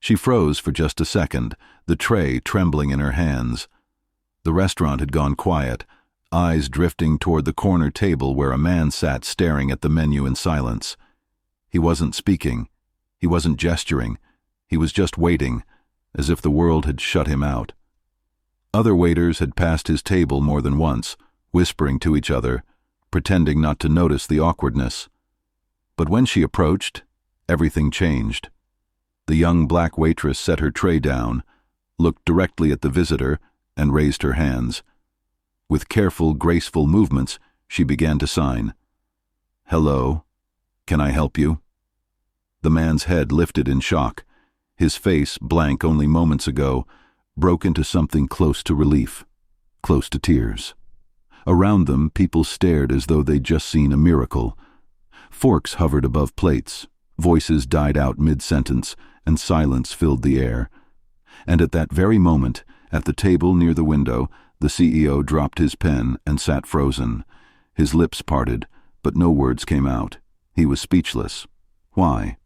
She froze for just a second, the tray trembling in her hands. The restaurant had gone quiet, eyes drifting toward the corner table where a man sat staring at the menu in silence. He wasn't speaking. He wasn't gesturing. He was just waiting, as if the world had shut him out. Other waiters had passed his table more than once, whispering to each other, pretending not to notice the awkwardness. But when she approached, everything changed. The young black waitress set her tray down, looked directly at the visitor, and raised her hands. With careful, graceful movements, she began to sign. "Hello. Can I help you?" The man's head lifted in shock. His face, blank only moments ago, broke into something close to relief, close to tears. Around them, people stared as though they'd just seen a miracle. Forks hovered above plates, voices died out mid-sentence, and silence filled the air. And at that very moment, at the table near the window, the CEO dropped his pen and sat frozen. His lips parted, but no words came out. He was speechless. Why?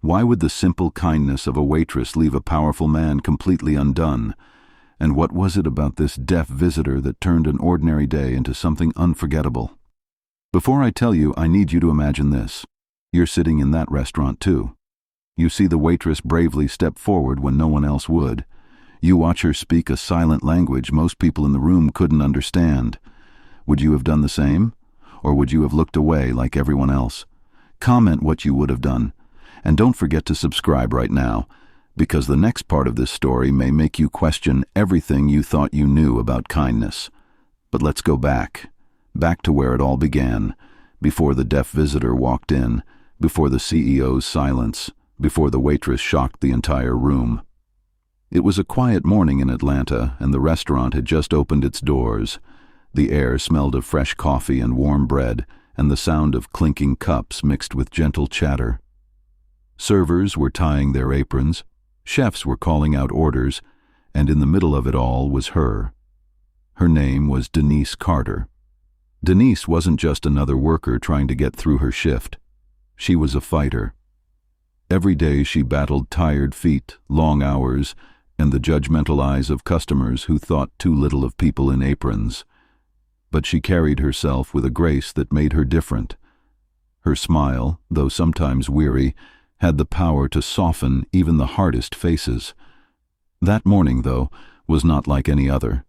Why would the simple kindness of a waitress leave a powerful man completely undone? And what was it about this deaf visitor that turned an ordinary day into something unforgettable? Before I tell you, I need you to imagine this. You're sitting in that restaurant too. You see the waitress bravely step forward when no one else would. You watch her speak a silent language most people in the room couldn't understand. Would you have done the same? Or would you have looked away like everyone else? Comment what you would have done. And don't forget to subscribe right now, because the next part of this story may make you question everything you thought you knew about kindness. But let's go back to where it all began, before the deaf visitor walked in, before the CEO's silence, before the waitress shocked the entire room. It was a quiet morning in Atlanta, and the restaurant had just opened its doors. The air smelled of fresh coffee and warm bread, and the sound of clinking cups mixed with gentle chatter. Servers were tying their aprons, chefs were calling out orders, and in the middle of it all was her. Her name was Denise Carter. Denise wasn't just another worker trying to get through her shift. She was a fighter. Every day she battled tired feet, long hours, and the judgmental eyes of customers who thought too little of people in aprons. But she carried herself with a grace that made her different. Her smile, though sometimes weary, had the power to soften even the hardest faces. That morning, though, was not like any other.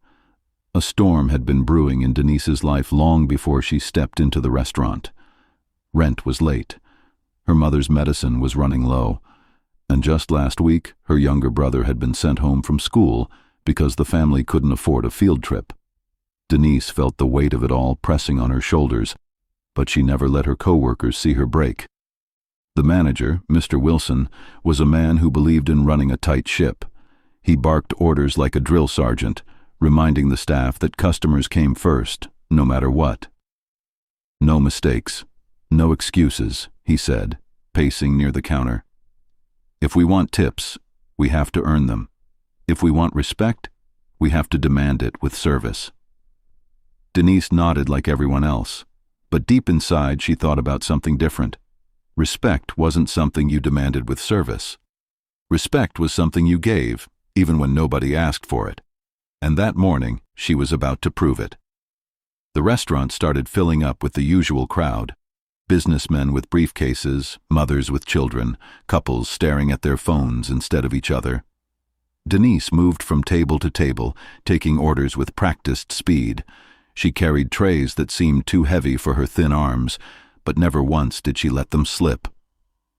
A storm had been brewing in Denise's life long before she stepped into the restaurant. Rent was late. Her mother's medicine was running low. And just last week, her younger brother had been sent home from school because the family couldn't afford a field trip. Denise felt the weight of it all pressing on her shoulders, but she never let her co-workers see her break. The manager, Mr. Wilson, was a man who believed in running a tight ship. He barked orders like a drill sergeant, reminding the staff that customers came first, no matter what. "No mistakes, no excuses," he said, pacing near the counter. "If we want tips, we have to earn them. If we want respect, we have to demand it with service." Denise nodded like everyone else, but deep inside she thought about something different. Respect wasn't something you demanded with service. Respect was something you gave, even when nobody asked for it. And that morning, she was about to prove it. The restaurant started filling up with the usual crowd. Businessmen with briefcases, mothers with children, couples staring at their phones instead of each other. Denise moved from table to table, taking orders with practiced speed. She carried trays that seemed too heavy for her thin arms, but never once did she let them slip.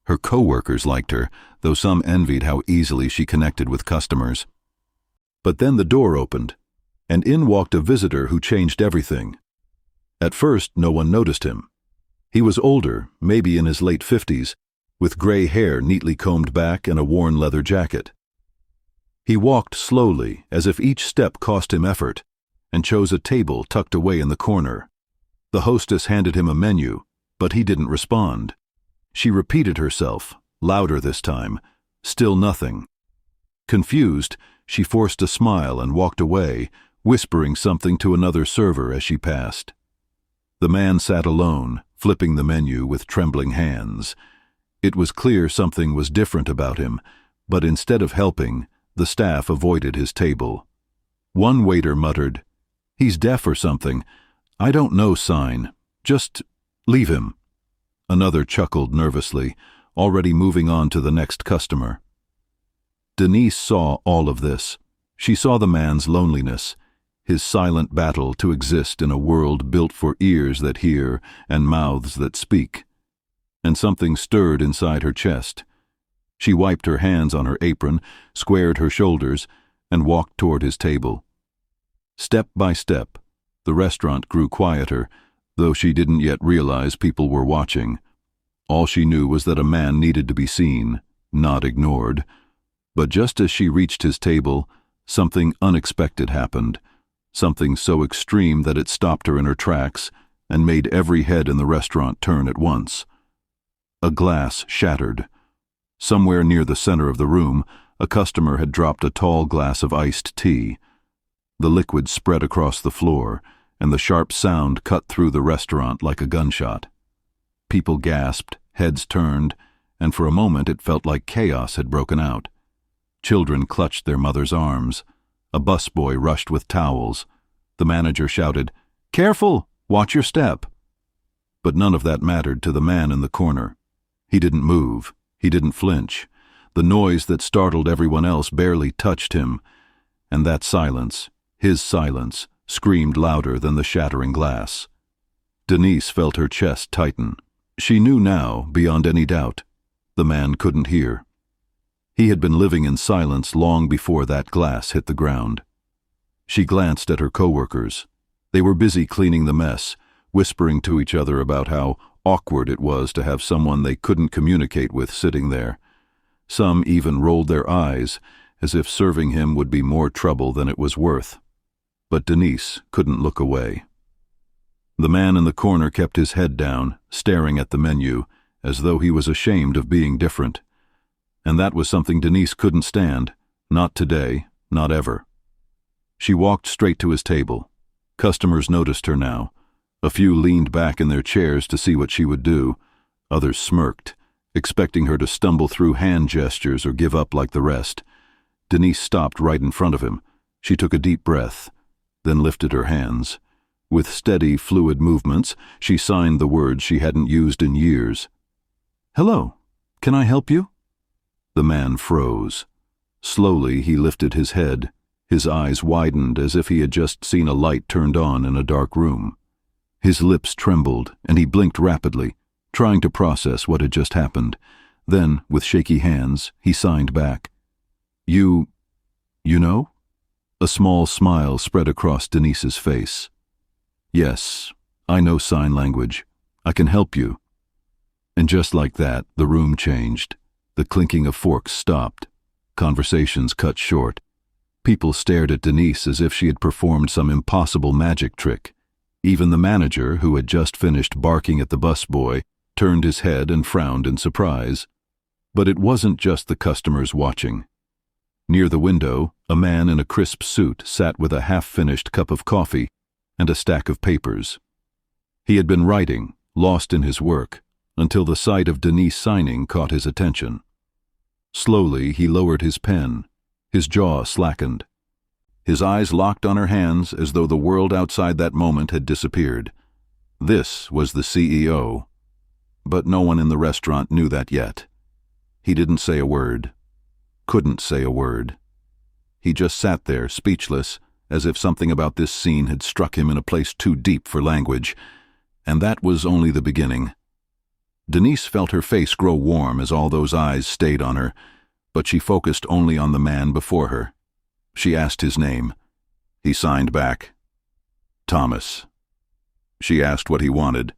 Her co-workers liked her, though some envied how easily she connected with customers. But then the door opened, and in walked a visitor who changed everything. At first, no one noticed him. He was older, maybe in his late 50s, with gray hair neatly combed back and a worn leather jacket. He walked slowly, as if each step cost him effort, and chose a table tucked away in the corner. The hostess handed him a menu, but he didn't respond. She repeated herself, louder this time, still nothing. Confused, she forced a smile and walked away, whispering something to another server as she passed. The man sat alone, flipping the menu with trembling hands. It was clear something was different about him, But instead of helping, the staff avoided his table. One waiter muttered, "He's deaf or something. I don't know sign. Just leave him." Another chuckled nervously, already moving on to the next customer. Denise saw all of this. She saw the man's loneliness, his silent battle to exist in a world built for ears that hear and mouths that speak. And something stirred inside her chest. She wiped her hands on her apron, squared her shoulders, and walked toward his table. Step by step, the restaurant grew quieter, though she didn't yet realize people were watching. All she knew was that a man needed to be seen, not ignored. But just as she reached his table, something unexpected happened, something so extreme that it stopped her in her tracks and made every head in the restaurant turn at once. A glass shattered. Somewhere near the center of the room, a customer had dropped a tall glass of iced tea. The liquid spread across the floor, and the sharp sound cut through the restaurant like a gunshot. People gasped, heads turned, and for a moment it felt like chaos had broken out. Children clutched their mother's arms. A busboy rushed with towels. The manager shouted, "Careful! Watch your step!" But none of that mattered to the man in the corner. He didn't move. He didn't flinch. The noise that startled everyone else barely touched him. And that silence, his silence, screamed louder than the shattering glass. Denise felt her chest tighten. She knew now, beyond any doubt, the man couldn't hear. He had been living in silence long before that glass hit the ground. She glanced at her coworkers. They were busy cleaning the mess, whispering to each other about how awkward it was to have someone they couldn't communicate with sitting there. Some even rolled their eyes, as if serving him would be more trouble than it was worth. But Denise couldn't look away. The man in the corner kept his head down, staring at the menu, as though he was ashamed of being different. And that was something Denise couldn't stand, not today, not ever. She walked straight to his table. Customers noticed her now. A few leaned back in their chairs to see what she would do. Others smirked, expecting her to stumble through hand gestures or give up like the rest. Denise stopped right in front of him. She took a deep breath, then lifted her hands. With steady, fluid movements, she signed the words she hadn't used in years. "Hello, can I help you?" The man froze. Slowly, he lifted his head. His eyes widened as if he had just seen a light turned on in a dark room. His lips trembled, and he blinked rapidly, trying to process what had just happened. Then, with shaky hands, he signed back. You know?" A small smile spread across Denise's face. "Yes, I know sign language. I can help you." And just like that, the room changed. The clinking of forks stopped. Conversations cut short. People stared at Denise as if she had performed some impossible magic trick. Even the manager, who had just finished barking at the busboy, turned his head and frowned in surprise. But it wasn't just the customers watching. Near the window, a man in a crisp suit sat with a half-finished cup of coffee and a stack of papers. He had been writing, lost in his work, until the sight of Denise signing caught his attention. Slowly, he lowered his pen. His jaw slackened. His eyes locked on her hands as though the world outside that moment had disappeared. This was the CEO. But no one in the restaurant knew that yet. He didn't say a word. Couldn't say a word. He just sat there, speechless, as if something about this scene had struck him in a place too deep for language. And that was only the beginning. Denise felt her face grow warm as all those eyes stayed on her, but she focused only on the man before her. She asked his name. He signed back. Thomas. She asked what he wanted.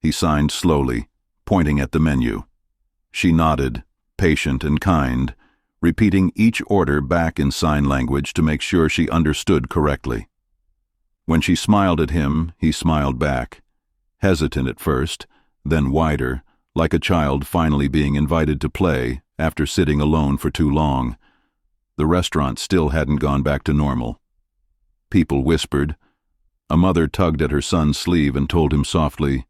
He signed slowly, pointing at the menu. She nodded, patient and kind, repeating each order back in sign language to make sure she understood correctly. When she smiled at him, he smiled back, hesitant at first, then wider, like a child finally being invited to play after sitting alone for too long. The restaurant still hadn't gone back to normal. People whispered. A mother tugged at her son's sleeve and told him softly,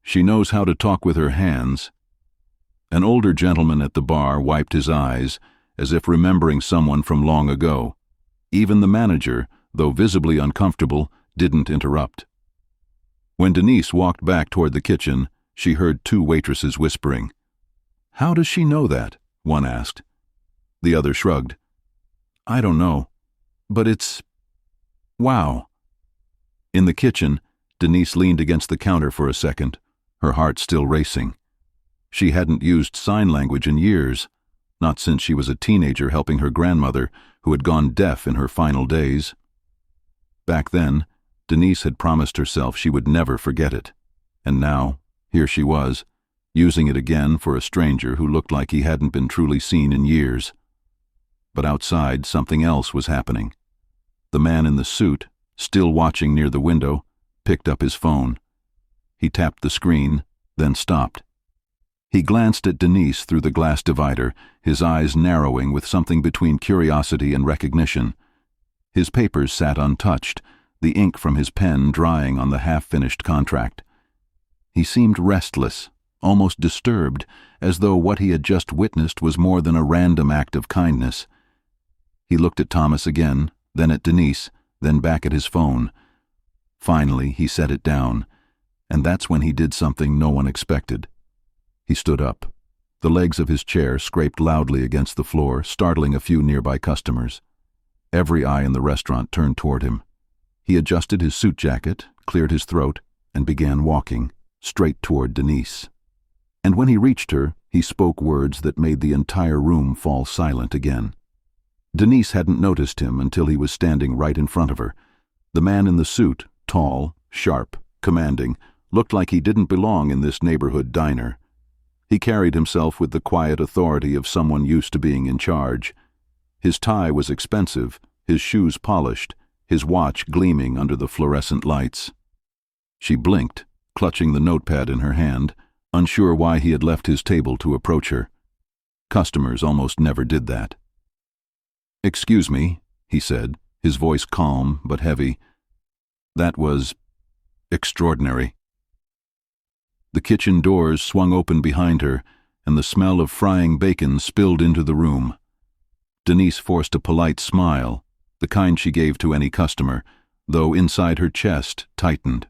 "She knows how to talk with her hands." An older gentleman at the bar wiped his eyes, as if remembering someone from long ago. Even the manager, though visibly uncomfortable, didn't interrupt. When Denise walked back toward the kitchen, she heard two waitresses whispering. "How does she know that?" one asked. The other shrugged. "I don't know, but it's... wow." In the kitchen, Denise leaned against the counter for a second, her heart still racing. She hadn't used sign language in years, not since she was a teenager helping her grandmother, who had gone deaf in her final days. Back then, Denise had promised herself she would never forget it, and now, here she was, using it again for a stranger who looked like he hadn't been truly seen in years. But outside, something else was happening. The man in the suit, still watching near the window, picked up his phone. He tapped the screen, then stopped. He glanced at Denise through the glass divider, his eyes narrowing with something between curiosity and recognition. His papers sat untouched, the ink from his pen drying on the half-finished contract. He seemed restless, almost disturbed, as though what he had just witnessed was more than a random act of kindness. He looked at Thomas again, then at Denise, then back at his phone. Finally, he set it down, and that's when he did something no one expected. He stood up. The legs of his chair scraped loudly against the floor, startling a few nearby customers. Every eye in the restaurant turned toward him. He adjusted his suit jacket, cleared his throat, and began walking, straight toward Denise. And when he reached her, he spoke words that made the entire room fall silent again. Denise hadn't noticed him until he was standing right in front of her. The man in the suit, tall, sharp, commanding, looked like he didn't belong in this neighborhood diner. He carried himself with the quiet authority of someone used to being in charge. His tie was expensive, his shoes polished, his watch gleaming under the fluorescent lights. She blinked, clutching the notepad in her hand, unsure why he had left his table to approach her. Customers almost never did that. "Excuse me," he said, his voice calm but heavy. "That was extraordinary." The kitchen doors swung open behind her, and the smell of frying bacon spilled into the room. Denise forced a polite smile, the kind she gave to any customer, though inside her chest tightened.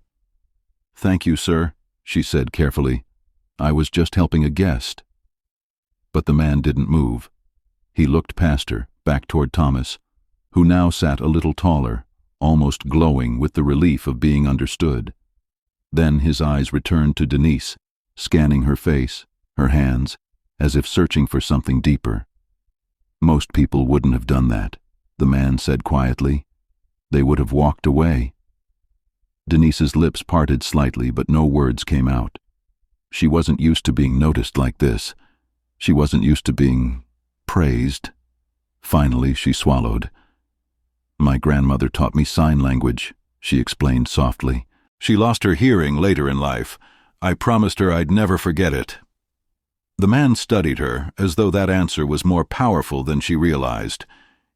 "Thank you, sir," she said carefully. "I was just helping a guest." But the man didn't move. He looked past her, back toward Thomas, who now sat a little taller, almost glowing with the relief of being understood. Then his eyes returned to Denise, scanning her face, her hands, as if searching for something deeper. "Most people wouldn't have done that," the man said quietly. "They would have walked away." Denise's lips parted slightly, but no words came out. She wasn't used to being noticed like this. She wasn't used to being praised. Finally, she swallowed. "My grandmother taught me sign language," she explained softly. "She lost her hearing later in life. I promised her I'd never forget it." The man studied her, as though that answer was more powerful than she realized.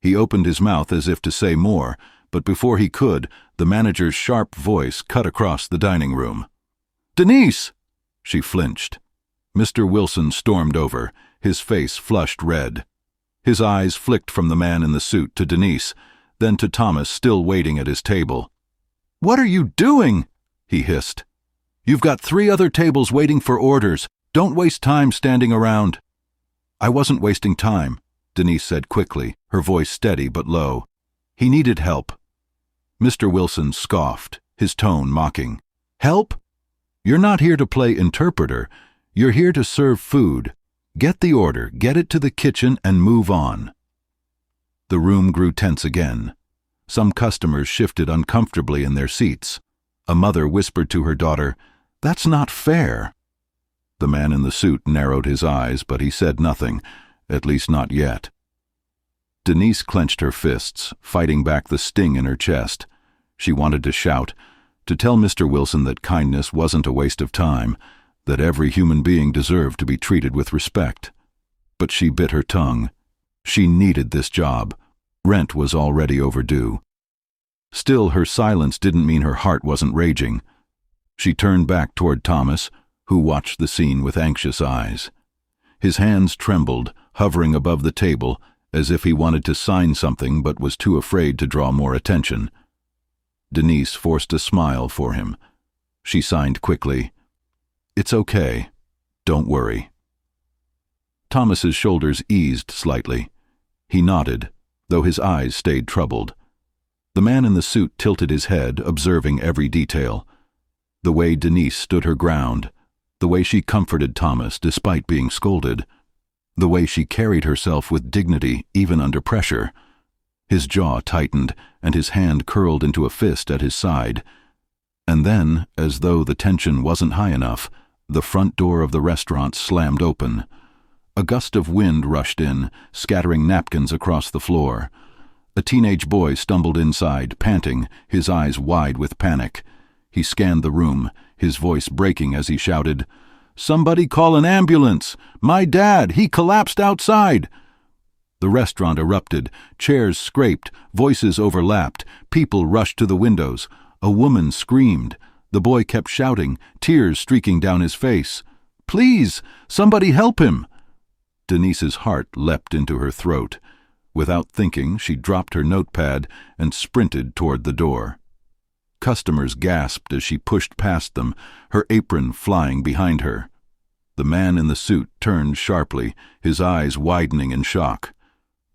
He opened his mouth as if to say more, but before he could, the manager's sharp voice cut across the dining room. "Denise!" She flinched. Mr. Wilson stormed over, his face flushed red. His eyes flicked from the man in the suit to Denise, then to Thomas still waiting at his table. "What are you doing?" he hissed. "You've got 3 other tables waiting for orders. Don't waste time standing around." "I wasn't wasting time," Denise said quickly, her voice steady but low. "He needed help." Mr. Wilson scoffed, his tone mocking. "Help? You're not here to play interpreter. You're here to serve food. Get the order, get it to the kitchen, and move on." The room grew tense again. Some customers shifted uncomfortably in their seats. A mother whispered to her daughter, "That's not fair." The man in the suit narrowed his eyes, but he said nothing, at least not yet. Denise clenched her fists, fighting back the sting in her chest. She wanted to shout, to tell Mr. Wilson that kindness wasn't a waste of time, that every human being deserved to be treated with respect. But she bit her tongue. She needed this job. Rent was already overdue. Still, her silence didn't mean her heart wasn't raging. She turned back toward Thomas, who watched the scene with anxious eyes. His hands trembled, hovering above the table, as if he wanted to sign something but was too afraid to draw more attention. Denise forced a smile for him. She signed quickly. "It's okay. Don't worry." Thomas's shoulders eased slightly. He nodded, though his eyes stayed troubled. The man in the suit tilted his head, observing every detail. The way Denise stood her ground, the way she comforted Thomas despite being scolded, the way she carried herself with dignity even under pressure. His jaw tightened, and his hand curled into a fist at his side. And then, as though the tension wasn't high enough, the front door of the restaurant slammed open. A gust of wind rushed in, scattering napkins across the floor. A teenage boy stumbled inside, panting, his eyes wide with panic. He scanned the room, his voice breaking as he shouted, "Somebody call an ambulance! My dad! He collapsed outside!" The restaurant erupted. Chairs scraped, voices overlapped, people rushed to the windows. A woman screamed. The boy kept shouting, tears streaking down his face. "Please! Somebody help him!" Denise's heart leapt into her throat. Without thinking, she dropped her notepad and sprinted toward the door. Customers gasped as she pushed past them, her apron flying behind her. The man in the suit turned sharply, his eyes widening in shock.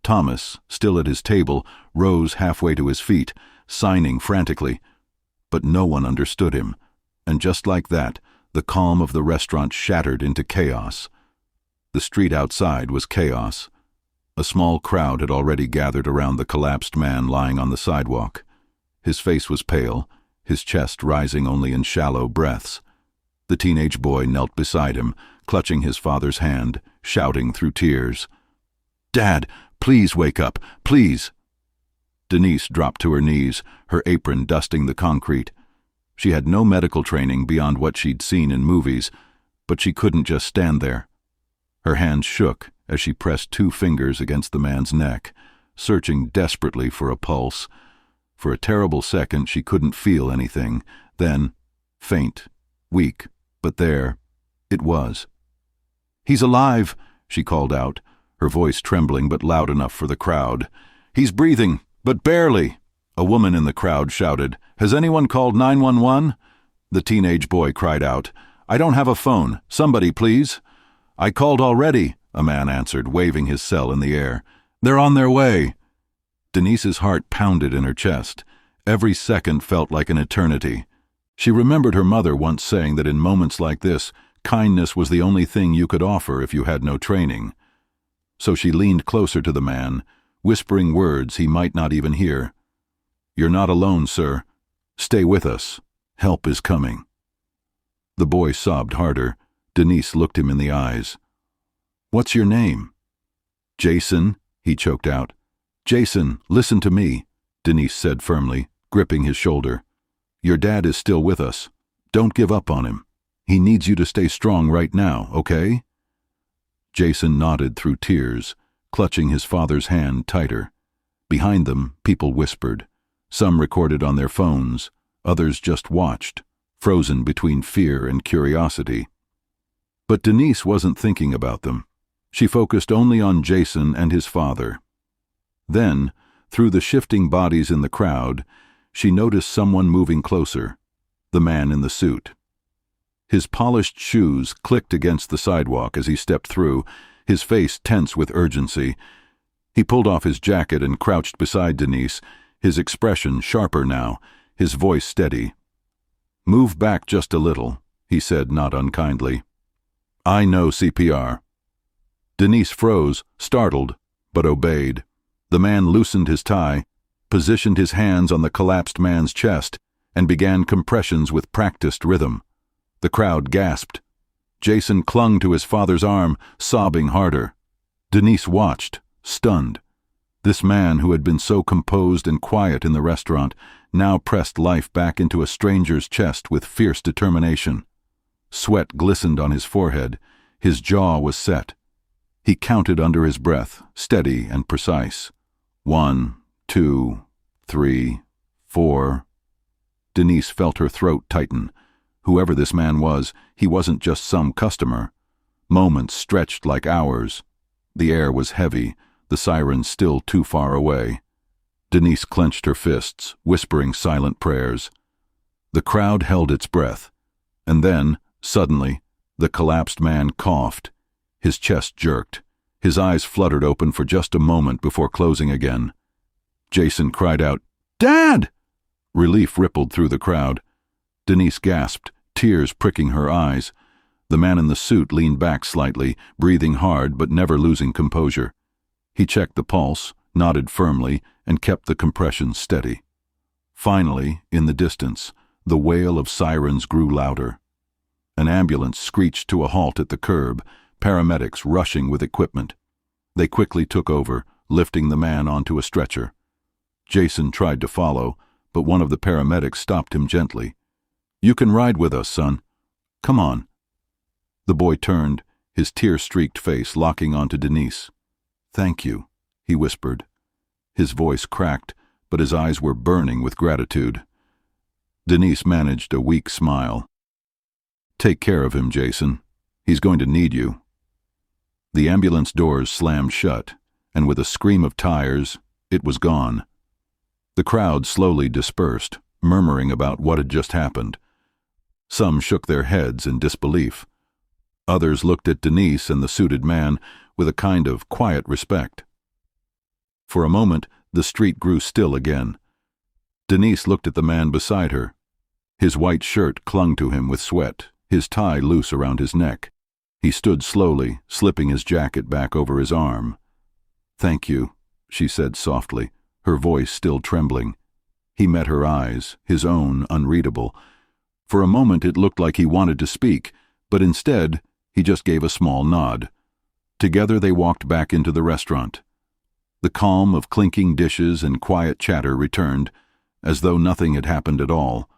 Thomas, still at his table, rose halfway to his feet, signing frantically. But no one understood him, and just like that, the calm of the restaurant shattered into chaos. The street outside was chaos. A small crowd had already gathered around the collapsed man lying on the sidewalk. His face was pale, his chest rising only in shallow breaths. The teenage boy knelt beside him, clutching his father's hand, shouting through tears, "Dad, please wake up, please!" Denise dropped to her knees, her apron dusting the concrete. She had no medical training beyond what she'd seen in movies, but she couldn't just stand there. Her hands shook as she pressed 2 fingers against the man's neck, searching desperately for a pulse. For a terrible second she couldn't feel anything. Then, faint, weak, but there, it was. "He's alive," she called out, her voice trembling but loud enough for the crowd. "He's breathing, but barely." A woman in the crowd shouted, "Has anyone called 911? The teenage boy cried out, "I don't have a phone. Somebody, please." "I called already," a man answered, waving his cell in the air. "They're on their way." Denise's heart pounded in her chest. Every second felt like an eternity. She remembered her mother once saying that in moments like this, kindness was the only thing you could offer if you had no training. So she leaned closer to the man, whispering words he might not even hear. "You're not alone, sir. Stay with us. Help is coming." The boy sobbed harder. Denise looked him in the eyes. "What's your name?" "Jason," he choked out. "Jason, listen to me," Denise said firmly, gripping his shoulder. "Your dad is still with us. Don't give up on him. He needs you to stay strong right now, okay?" Jason nodded through tears, clutching his father's hand tighter. Behind them, people whispered. Some recorded on their phones, others just watched, frozen between fear and curiosity. But Denise wasn't thinking about them. She focused only on Jason and his father. Then, through the shifting bodies in the crowd, she noticed someone moving closer, the man in the suit. His polished shoes clicked against the sidewalk as he stepped through, his face tense with urgency. He pulled off his jacket and crouched beside Denise, his expression sharper now, his voice steady. "Move back just a little," he said not unkindly. "I know CPR." Denise froze, startled, but obeyed. The man loosened his tie, positioned his hands on the collapsed man's chest, and began compressions with practiced rhythm. The crowd gasped. Jason clung to his father's arm, sobbing harder. Denise watched, stunned. This man who had been so composed and quiet in the restaurant now pressed life back into a stranger's chest with fierce determination. Sweat glistened on his forehead. His jaw was set. He counted under his breath, steady and precise. 1, 2, 3, 4. Denise felt her throat tighten. Whoever this man was, he wasn't just some customer. Moments stretched like hours. The air was heavy, the sirens still too far away. Denise clenched her fists, whispering silent prayers. The crowd held its breath, and then, suddenly, the collapsed man coughed. His chest jerked. His eyes fluttered open for just a moment before closing again. Jason cried out, "Dad!" Relief rippled through the crowd. Denise gasped, tears pricking her eyes. The man in the suit leaned back slightly, breathing hard but never losing composure. He checked the pulse, nodded firmly, and kept the compression steady. Finally, in the distance, the wail of sirens grew louder. An ambulance screeched to a halt at the curb, paramedics rushing with equipment. They quickly took over, lifting the man onto a stretcher. Jason tried to follow, but one of the paramedics stopped him gently. "You can ride with us, son. Come on." The boy turned, his tear-streaked face locking onto Denise. "Thank you," he whispered. His voice cracked, but his eyes were burning with gratitude. Denise managed a weak smile. "Take care of him, Jason. He's going to need you." The ambulance doors slammed shut, and with a scream of tires, it was gone. The crowd slowly dispersed, murmuring about what had just happened. Some shook their heads in disbelief. Others looked at Denise and the suited man with a kind of quiet respect. For a moment, the street grew still again. Denise looked at the man beside her. His white shirt clung to him with sweat, his tie loose around his neck. He stood slowly, slipping his jacket back over his arm. "Thank you," she said softly, her voice still trembling. He met her eyes, his own unreadable. For a moment it looked like he wanted to speak, but instead he just gave a small nod. Together they walked back into the restaurant. The calm of clinking dishes and quiet chatter returned, as though nothing had happened at all.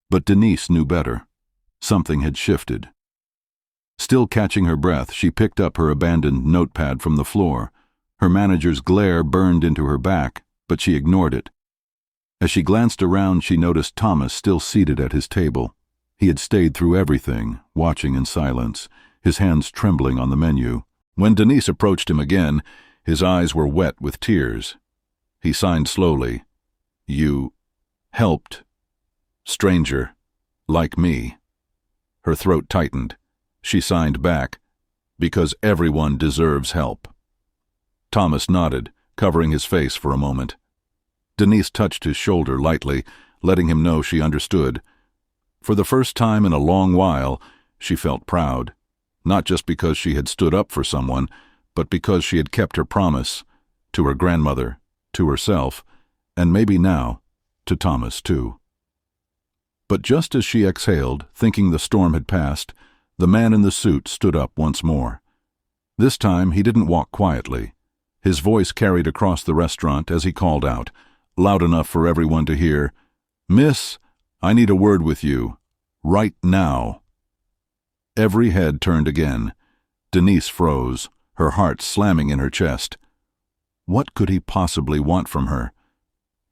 But Denise knew better. Something had shifted. Still catching her breath, she picked up her abandoned notepad from the floor. Her manager's glare burned into her back, but she ignored it. As she glanced around, she noticed Thomas still seated at his table. He had stayed through everything, watching in silence, his hands trembling on the menu. When Denise approached him again, his eyes were wet with tears. He signed slowly. "You helped. Stranger. Like me." Her throat tightened. She signed back, "Because everyone deserves help." Thomas nodded, covering his face for a moment. Denise touched his shoulder lightly, letting him know she understood. For the first time in a long while, she felt proud, not just because she had stood up for someone, but because she had kept her promise, to her grandmother, to herself, and maybe now, to Thomas too. But just as she exhaled, thinking the storm had passed, the man in the suit stood up once more. This time he didn't walk quietly. His voice carried across the restaurant as he called out, loud enough for everyone to hear, "Miss, I need a word with you. Right now." Every head turned again. Denise froze, her heart slamming in her chest. What could he possibly want from her?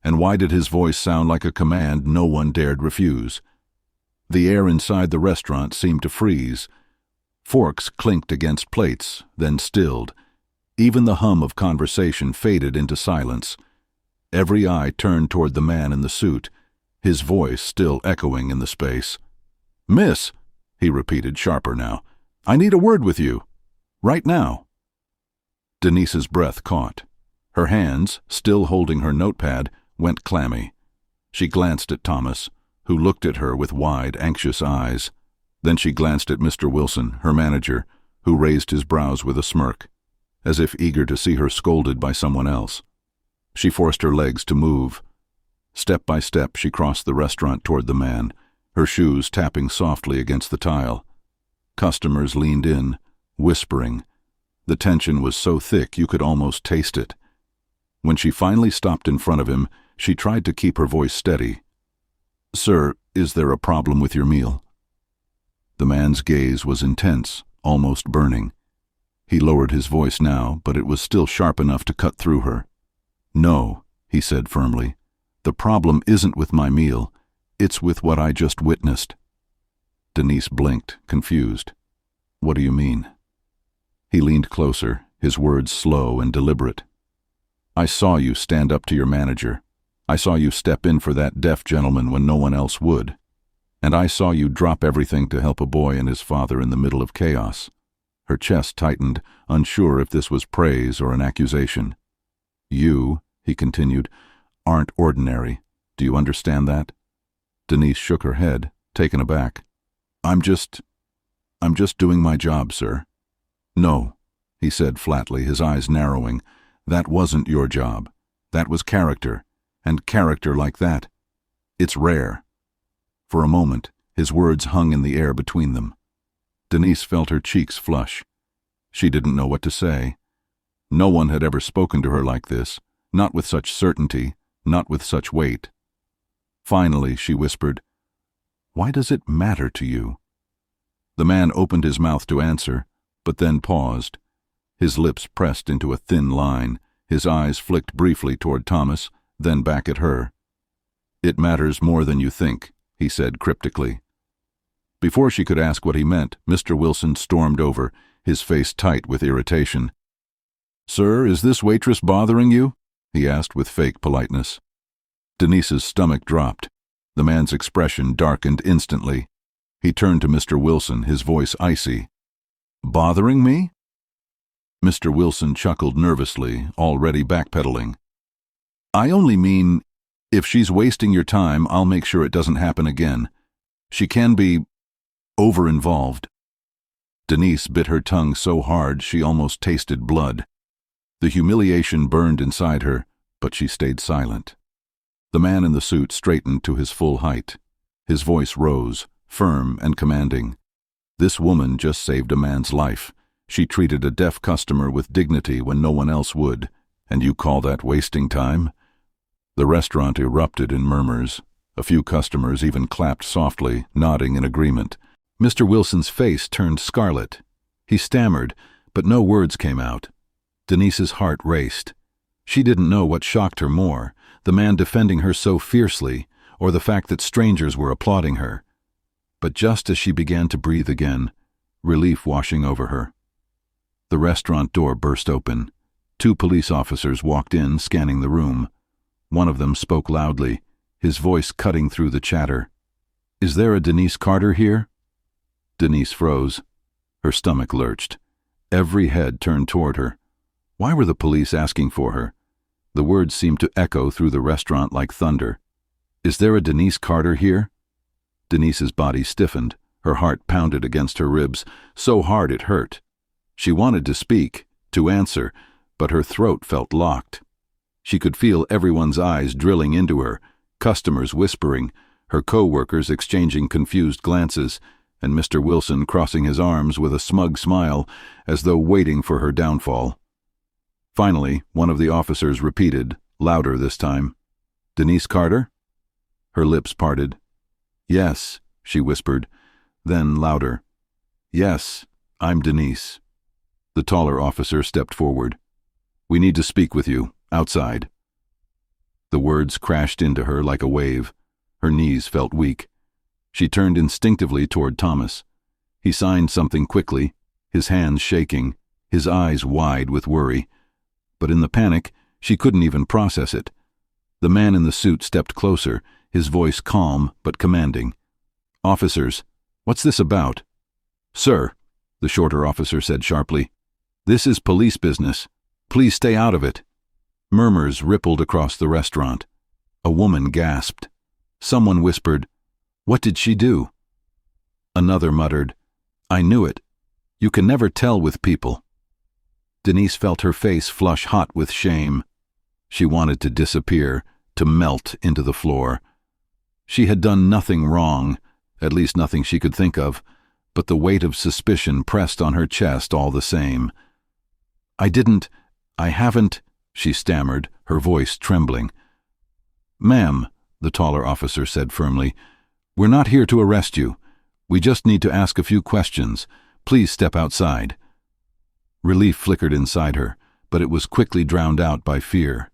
And why did his voice sound like a command no one dared refuse? The air inside the restaurant seemed to freeze. Forks clinked against plates, then stilled. Even the hum of conversation faded into silence. Every eye turned toward the man in the suit, his voice still echoing in the space. "Miss," he repeated, sharper now, "I need a word with you. Right now." Denise's breath caught. Her hands, still holding her notepad, went clammy. She glanced at Thomas, who looked at her with wide, anxious eyes. Then she glanced at Mr. Wilson, her manager, who raised his brows with a smirk, as if eager to see her scolded by someone else. She forced her legs to move. Step by step she crossed the restaurant toward the man, her shoes tapping softly against the tile. Customers leaned in, whispering. The tension was so thick you could almost taste it. When she finally stopped in front of him, she tried to keep her voice steady. "Sir, is there a problem with your meal?" The man's gaze was intense, almost burning. He lowered his voice now, but it was still sharp enough to cut through her. "No," he said firmly. "The problem isn't with my meal. It's with what I just witnessed." Denise blinked, confused. "What do you mean?" He leaned closer, his words slow and deliberate. I saw you stand up to your manager. I saw you step in for that deaf gentleman when no one else would. And I saw you drop everything to help a boy and his father in the middle of chaos." Her chest tightened, unsure if this was praise or an accusation. "You," he continued, "aren't ordinary. Do you understand that?" Denise shook her head, taken aback. I'm just doing my job, sir." "No," he said flatly, his eyes narrowing. "That wasn't your job. That was character, and character like that. It's rare." For a moment, his words hung in the air between them. Denise felt her cheeks flush. She didn't know what to say. No one had ever spoken to her like this, not with such certainty, not with such weight. Finally, she whispered, "Why does it matter to you?" The man opened his mouth to answer, but then paused. His lips pressed into a thin line. His eyes flicked briefly toward Thomas, then back at her. "It matters more than you think," he said cryptically. Before she could ask what he meant, Mr. Wilson stormed over, his face tight with irritation. "Sir, is this waitress bothering you?" he asked with fake politeness. Denise's stomach dropped. The man's expression darkened instantly. He turned to Mr. Wilson, his voice icy. "Bothering me?" Mr. Wilson chuckled nervously, already backpedaling. "I only mean, if she's wasting your time, I'll make sure it doesn't happen again. She can be over-involved." Denise bit her tongue so hard she almost tasted blood. The humiliation burned inside her, but she stayed silent. The man in the suit straightened to his full height. His voice rose, firm and commanding. This woman just saved a man's life. She treated a deaf customer with dignity when no one else would. And you call that wasting time? The restaurant erupted in murmurs. A few customers even clapped softly, nodding in agreement. Mr. Wilson's face turned scarlet. He stammered, but no words came out. Denise's heart raced. She didn't know what shocked her more, the man defending her so fiercely, or the fact that strangers were applauding her. But just as she began to breathe again, relief washing over her. The restaurant door burst open. 2 police officers walked in, scanning the room. One of them spoke loudly, his voice cutting through the chatter. "Is there a Denise Carter here?" Denise froze. Her stomach lurched. Every head turned toward her. Why were the police asking for her? The words seemed to echo through the restaurant like thunder. "Is there a Denise Carter here?" Denise's body stiffened. Her heart pounded against her ribs, so hard it hurt. She wanted to speak, to answer, but her throat felt locked. She could feel everyone's eyes drilling into her, customers whispering, her co-workers exchanging confused glances, and Mr. Wilson crossing his arms with a smug smile, as though waiting for her downfall. Finally, one of the officers repeated, louder this time, "Denise Carter?" Her lips parted. "Yes," she whispered, then louder, "Yes, I'm Denise." The taller officer stepped forward. "We need to speak with you, outside." The words crashed into her like a wave. Her knees felt weak. She turned instinctively toward Thomas. He signed something quickly, his hands shaking, his eyes wide with worry. But in the panic, she couldn't even process it. The man in the suit stepped closer, his voice calm but commanding. "Officers, what's this about?" "Sir," the shorter officer said sharply, "this is police business. Please stay out of it." Murmurs rippled across the restaurant. A woman gasped. Someone whispered, "What did she do?" Another muttered, "I knew it. You can never tell with people." Denise felt her face flush hot with shame. She wanted to disappear, to melt into the floor. She had done nothing wrong, at least nothing she could think of, but the weight of suspicion pressed on her chest all the same. I haven't," she stammered, her voice trembling. "Ma'am," the taller officer said firmly, "we're not here to arrest you. We just need to ask a few questions. Please step outside." Relief flickered inside her, but it was quickly drowned out by fear.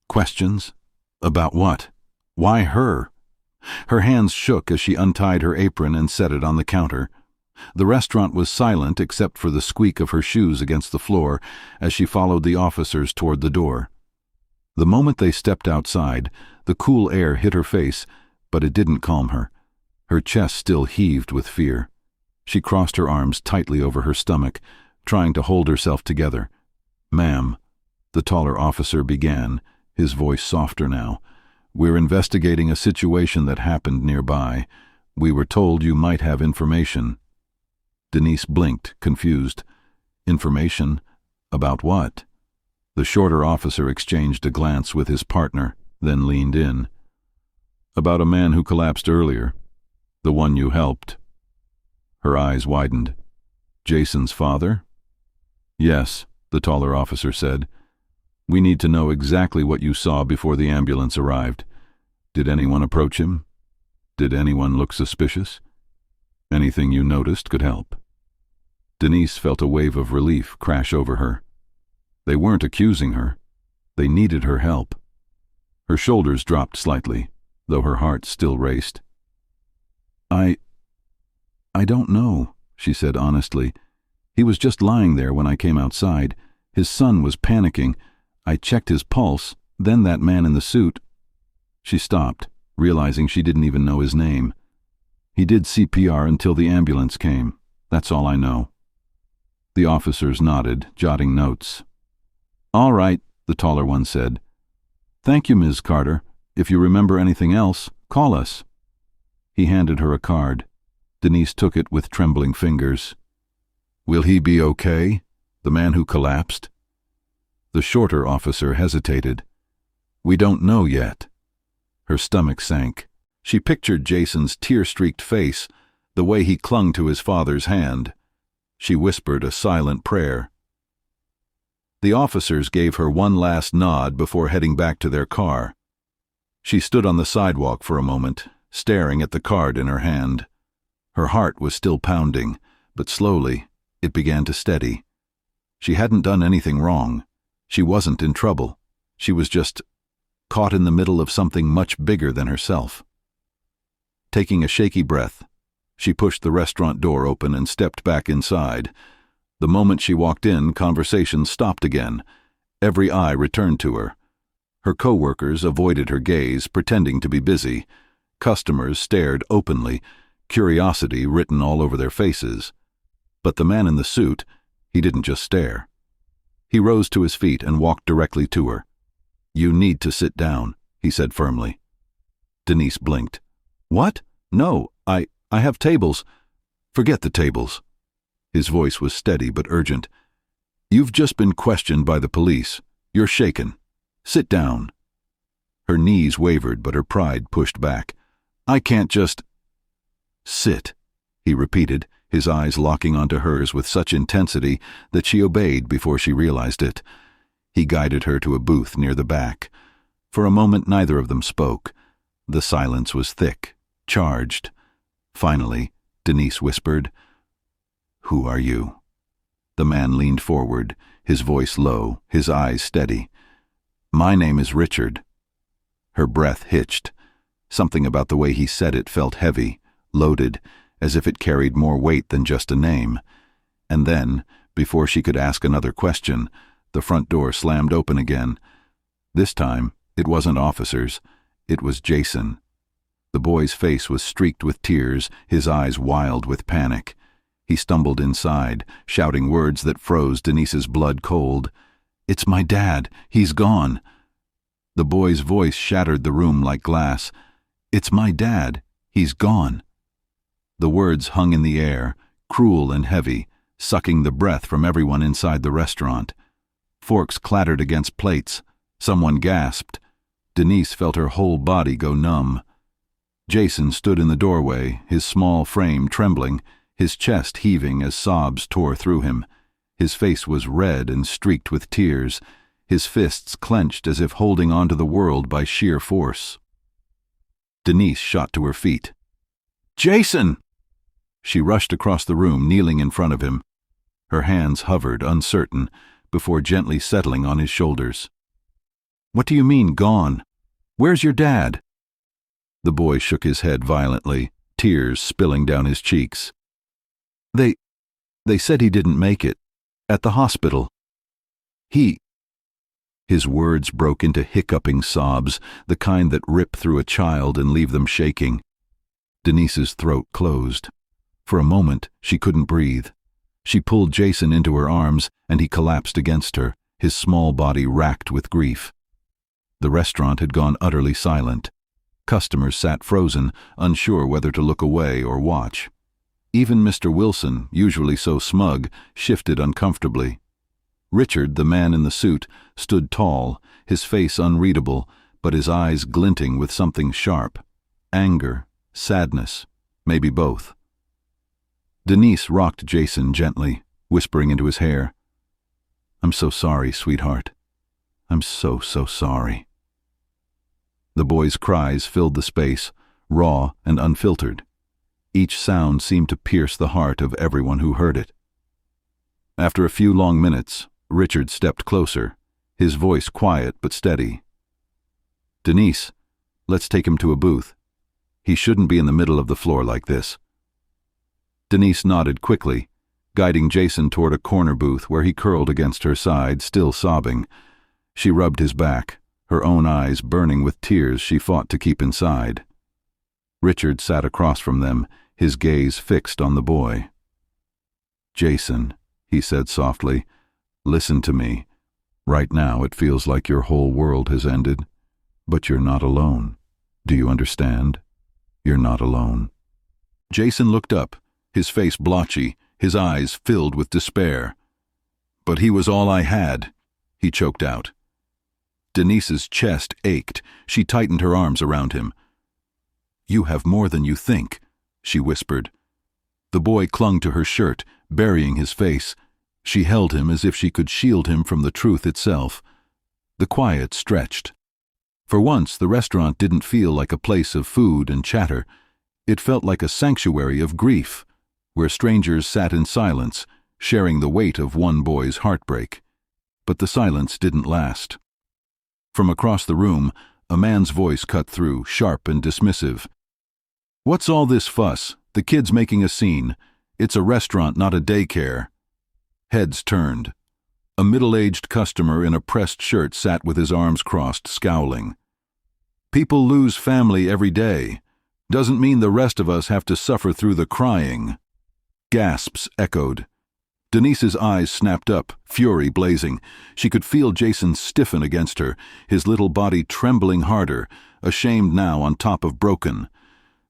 Questions? About what? Why her? Her hands shook as she untied her apron and set it on the counter. The restaurant was silent except for the squeak of her shoes against the floor as she followed the officers toward the door. The moment they stepped outside, the cool air hit her face, but it didn't calm her. Her chest still heaved with fear. She crossed her arms tightly over her stomach, trying to hold herself together. "Ma'am," the taller officer began, his voice softer now, "we're investigating a situation that happened nearby. We were told you might have information." Denise blinked, confused. "Information? About what?" The shorter officer exchanged a glance with his partner, then leaned in. "About a man who collapsed earlier. The one you helped." Her eyes widened. "Jason's father?" "Yes," the taller officer said. "We need to know exactly what you saw before the ambulance arrived. Did anyone approach him? Did anyone look suspicious? Anything you noticed could help." Denise felt a wave of relief crash over her. They weren't accusing her. They needed her help. Her shoulders dropped slightly, though her heart still raced. I don't know," she said honestly. "He was just lying there when I came outside. His son was panicking. I checked his pulse, then that man in the suit—" She stopped, realizing she didn't even know his name. "He did CPR until the ambulance came. That's all I know." The officers nodded, jotting notes. "All right," the taller one said. "Thank you, Ms. Carter. If you remember anything else, call us." He handed her a card. Denise took it with trembling fingers. "Will he be okay? The man who collapsed?" The shorter officer hesitated. "We don't know yet." Her stomach sank. She pictured Jason's tear-streaked face, the way he clung to his father's hand. She whispered a silent prayer. The officers gave her one last nod before heading back to their car. She stood on the sidewalk for a moment, staring at the card in her hand. Her heart was still pounding, but slowly it began to steady. She hadn't done anything wrong. She wasn't in trouble. She was just caught in the middle of something much bigger than herself. Taking a shaky breath, she pushed the restaurant door open and stepped back inside. The moment she walked in, conversation stopped again. Every eye returned to her. Her co-workers avoided her gaze, pretending to be busy. Customers stared openly, curiosity written all over their faces. But the man in the suit, he didn't just stare. He rose to his feet and walked directly to her. "You need to sit down," he said firmly. Denise blinked. "What? No, I have tables." "Forget the tables." His voice was steady but urgent. "You've just been questioned by the police. You're shaken. Sit down." Her knees wavered, but her pride pushed back. "I can't just—" "Sit," he repeated, his eyes locking onto hers with such intensity that she obeyed before she realized it. He guided her to a booth near the back. For a moment neither of them spoke. The silence was thick, charged. Finally, Denise whispered, "Who are you?" The man leaned forward, his voice low, his eyes steady. "My name is Richard." Her breath hitched. Something about the way he said it felt heavy, loaded, as if it carried more weight than just a name. And then, before she could ask another question, the front door slammed open again. This time, it wasn't officers. It was Jason. The boy's face was streaked with tears, his eyes wild with panic. He stumbled inside, shouting words that froze Denise's blood cold. "It's my dad. He's gone." The boy's voice shattered the room like glass. "It's my dad. He's gone." The words hung in the air, cruel and heavy, sucking the breath from everyone inside the restaurant. Forks clattered against plates. Someone gasped. Denise felt her whole body go numb. Jason stood in the doorway, his small frame trembling, his chest heaving as sobs tore through him. His face was red and streaked with tears, his fists clenched as if holding onto the world by sheer force. Denise shot to her feet. "Jason!" She rushed across the room, kneeling in front of him. Her hands hovered, uncertain, before gently settling on his shoulders. "What do you mean, gone? Where's your dad?" The boy shook his head violently, tears spilling down his cheeks. They said he didn't make it. At the hospital. He His words broke into hiccuping sobs, the kind that rip through a child and leave them shaking. Denise's throat closed. For a moment, she couldn't breathe. She pulled Jason into her arms, and he collapsed against her, his small body racked with grief. The restaurant had gone utterly silent. Customers sat frozen, unsure whether to look away or watch. Even Mr. Wilson, usually so smug, shifted uncomfortably. Richard, the man in the suit, stood tall, his face unreadable, but his eyes glinting with something sharp. Anger, sadness, maybe both. Denise rocked Jason gently, whispering into his hair, "I'm so sorry, sweetheart. I'm so sorry." The boy's cries filled the space, raw and unfiltered. Each sound seemed to pierce the heart of everyone who heard it. After a few long minutes, Richard stepped closer, his voice quiet but steady. "Denise, let's take him to a booth. He shouldn't be in the middle of the floor like this." Denise nodded quickly, guiding Jason toward a corner booth where he curled against her side, still sobbing. She rubbed his back, her own eyes burning with tears she fought to keep inside. Richard sat across from them, his gaze fixed on the boy. "Jason," he said softly, "listen to me. Right now it feels like your whole world has ended, but you're not alone. Do you understand? You're not alone." Jason looked up, his face blotchy, his eyes filled with despair. "But he was all I had," he choked out. Denise's chest ached. She tightened her arms around him. "You have more than you think," she whispered. The boy clung to her shirt, burying his face. She held him as if she could shield him from the truth itself. The quiet stretched. For once, the restaurant didn't feel like a place of food and chatter. It felt like a sanctuary of grief, where strangers sat in silence, sharing the weight of one boy's heartbreak. But the silence didn't last. From across the room, a man's voice cut through, sharp and dismissive. "What's all this fuss? The kid's making a scene. It's a restaurant, not a daycare." Heads turned. A middle-aged customer in a pressed shirt sat with his arms crossed, scowling. "People lose family every day. Doesn't mean the rest of us have to suffer through the crying." Gasps echoed. Denise's eyes snapped up, fury blazing. She could feel Jason stiffen against her, his little body trembling harder, ashamed now on top of broken.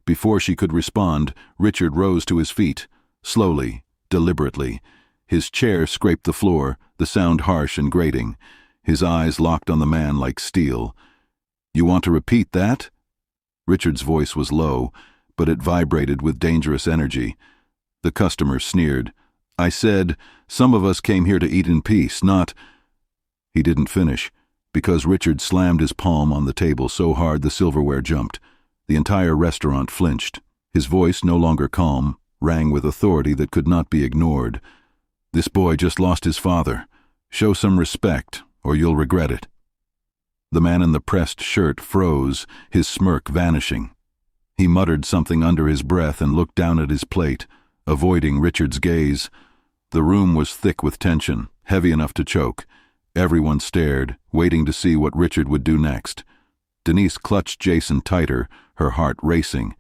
Before she could respond, Richard rose to his feet, slowly, deliberately. His chair scraped the floor, the sound harsh and grating. His eyes locked on the man like steel. "You want to repeat that?" Richard's voice was low, but it vibrated with dangerous energy. The customer sneered. "I said, some of us came here to eat in peace, not—" He didn't finish, because Richard slammed his palm on the table so hard the silverware jumped. The entire restaurant flinched. His voice, no longer calm, rang with authority that could not be ignored. "This boy just lost his father. Show some respect, or you'll regret it." The man in the pressed shirt froze, his smirk vanishing. He muttered something under his breath and looked down at his plate, avoiding Richard's gaze. The room was thick with tension, heavy enough to choke. Everyone stared, waiting to see what Richard would do next. Denise clutched Jason tighter, her heart racing.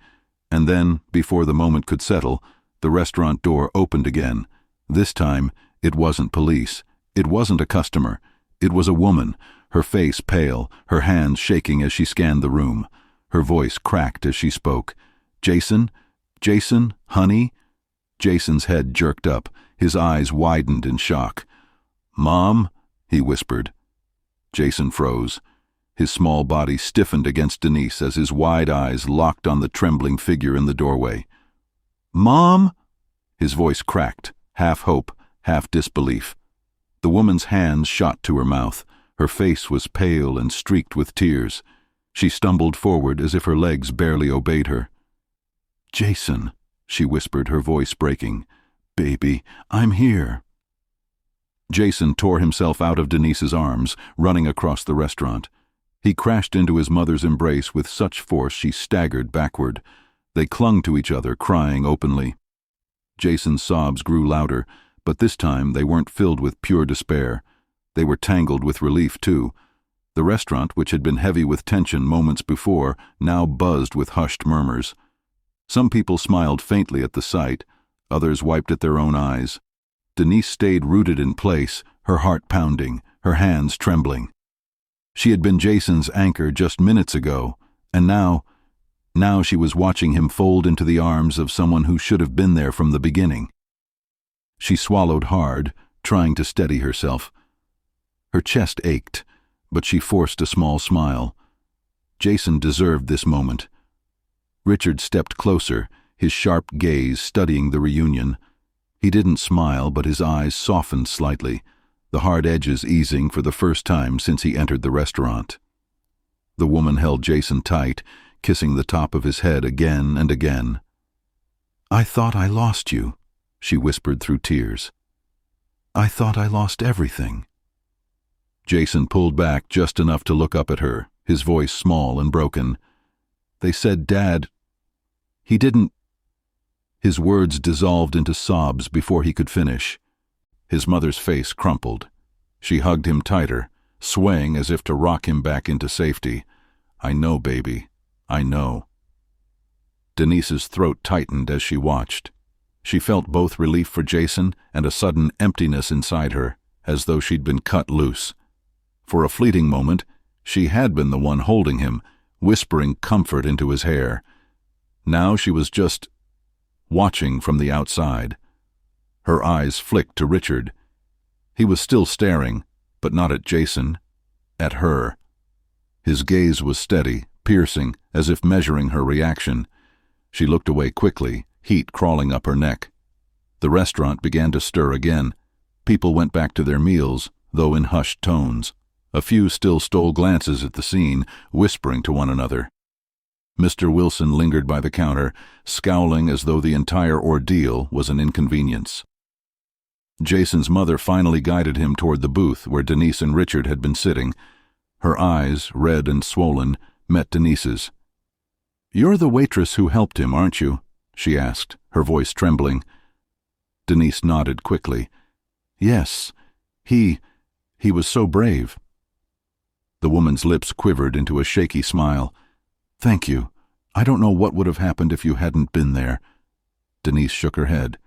And then, before the moment could settle, the restaurant door opened again. This time, it wasn't police. It wasn't a customer. It was a woman, her face pale, her hands shaking as she scanned the room. Her voice cracked as she spoke. "Jason? Jason? Honey?" Jason's head jerked up, his eyes widened in shock. "Mom?" he whispered. Jason froze. His small body stiffened against Denise as his wide eyes locked on the trembling figure in the doorway. "Mom?" His voice cracked, half hope, half disbelief. The woman's hands shot to her mouth. Her face was pale and streaked with tears. She stumbled forward as if her legs barely obeyed her. "Jason," she whispered, her voice breaking. "Baby, I'm here." Jason tore himself out of Denise's arms, running across the restaurant. He crashed into his mother's embrace with such force she staggered backward. They clung to each other, crying openly. Jason's sobs grew louder, but this time they weren't filled with pure despair. They were tangled with relief, too. The restaurant, which had been heavy with tension moments before, now buzzed with hushed murmurs. Some people smiled faintly at the sight, others wiped at their own eyes. Denise stayed rooted in place, her heart pounding, her hands trembling. She had been Jason's anchor just minutes ago, and now she was watching him fold into the arms of someone who should have been there from the beginning. She swallowed hard, trying to steady herself. Her chest ached, but she forced a small smile. Jason deserved this moment. Richard stepped closer, his sharp gaze studying the reunion. He didn't smile, but his eyes softened slightly, the hard edges easing for the first time since he entered the restaurant. The woman held Jason tight, kissing the top of his head again and again. "I thought I lost you," she whispered through tears. "I thought I lost everything." Jason pulled back just enough to look up at her, his voice small and broken. "They said Dad... he didn't..." His words dissolved into sobs before he could finish. His mother's face crumpled. She hugged him tighter, swaying as if to rock him back into safety. "I know, baby. I know." Denise's throat tightened as she watched. She felt both relief for Jason and a sudden emptiness inside her, as though she'd been cut loose. For a fleeting moment, she had been the one holding him, whispering comfort into his hair. Now she was just watching from the outside. Her eyes flicked to Richard. He was still staring, but not at Jason, at her. His gaze was steady, piercing, as if measuring her reaction. She looked away quickly, heat crawling up her neck. The restaurant began to stir again. People went back to their meals, though in hushed tones. A few still stole glances at the scene, whispering to one another. Mr. Wilson lingered by the counter, scowling as though the entire ordeal was an inconvenience. Jason's mother finally guided him toward the booth where Denise and Richard had been sitting. Her eyes, red and swollen, met Denise's. "You're the waitress who helped him, aren't you?" she asked, her voice trembling. Denise nodded quickly. "Yes, he was so brave." The woman's lips quivered into a shaky smile. "Thank you. I don't know what would have happened if you hadn't been there." Denise shook her head.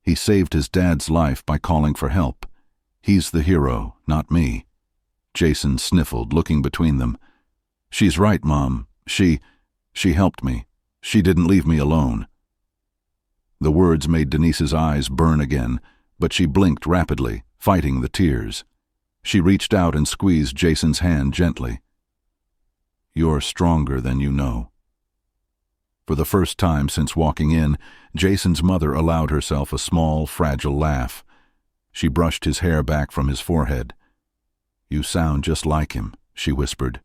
"He saved his dad's life by calling for help. He's the hero, not me." Jason sniffled, looking between them. "She's right, Mom. She helped me. She didn't leave me alone." The words made Denise's eyes burn again, but she blinked rapidly, fighting the tears. She reached out and squeezed Jason's hand gently. "You're stronger than you know." For the first time since walking in, Jason's mother allowed herself a small, fragile laugh. She brushed his hair back from his forehead. "You sound just like him," she whispered.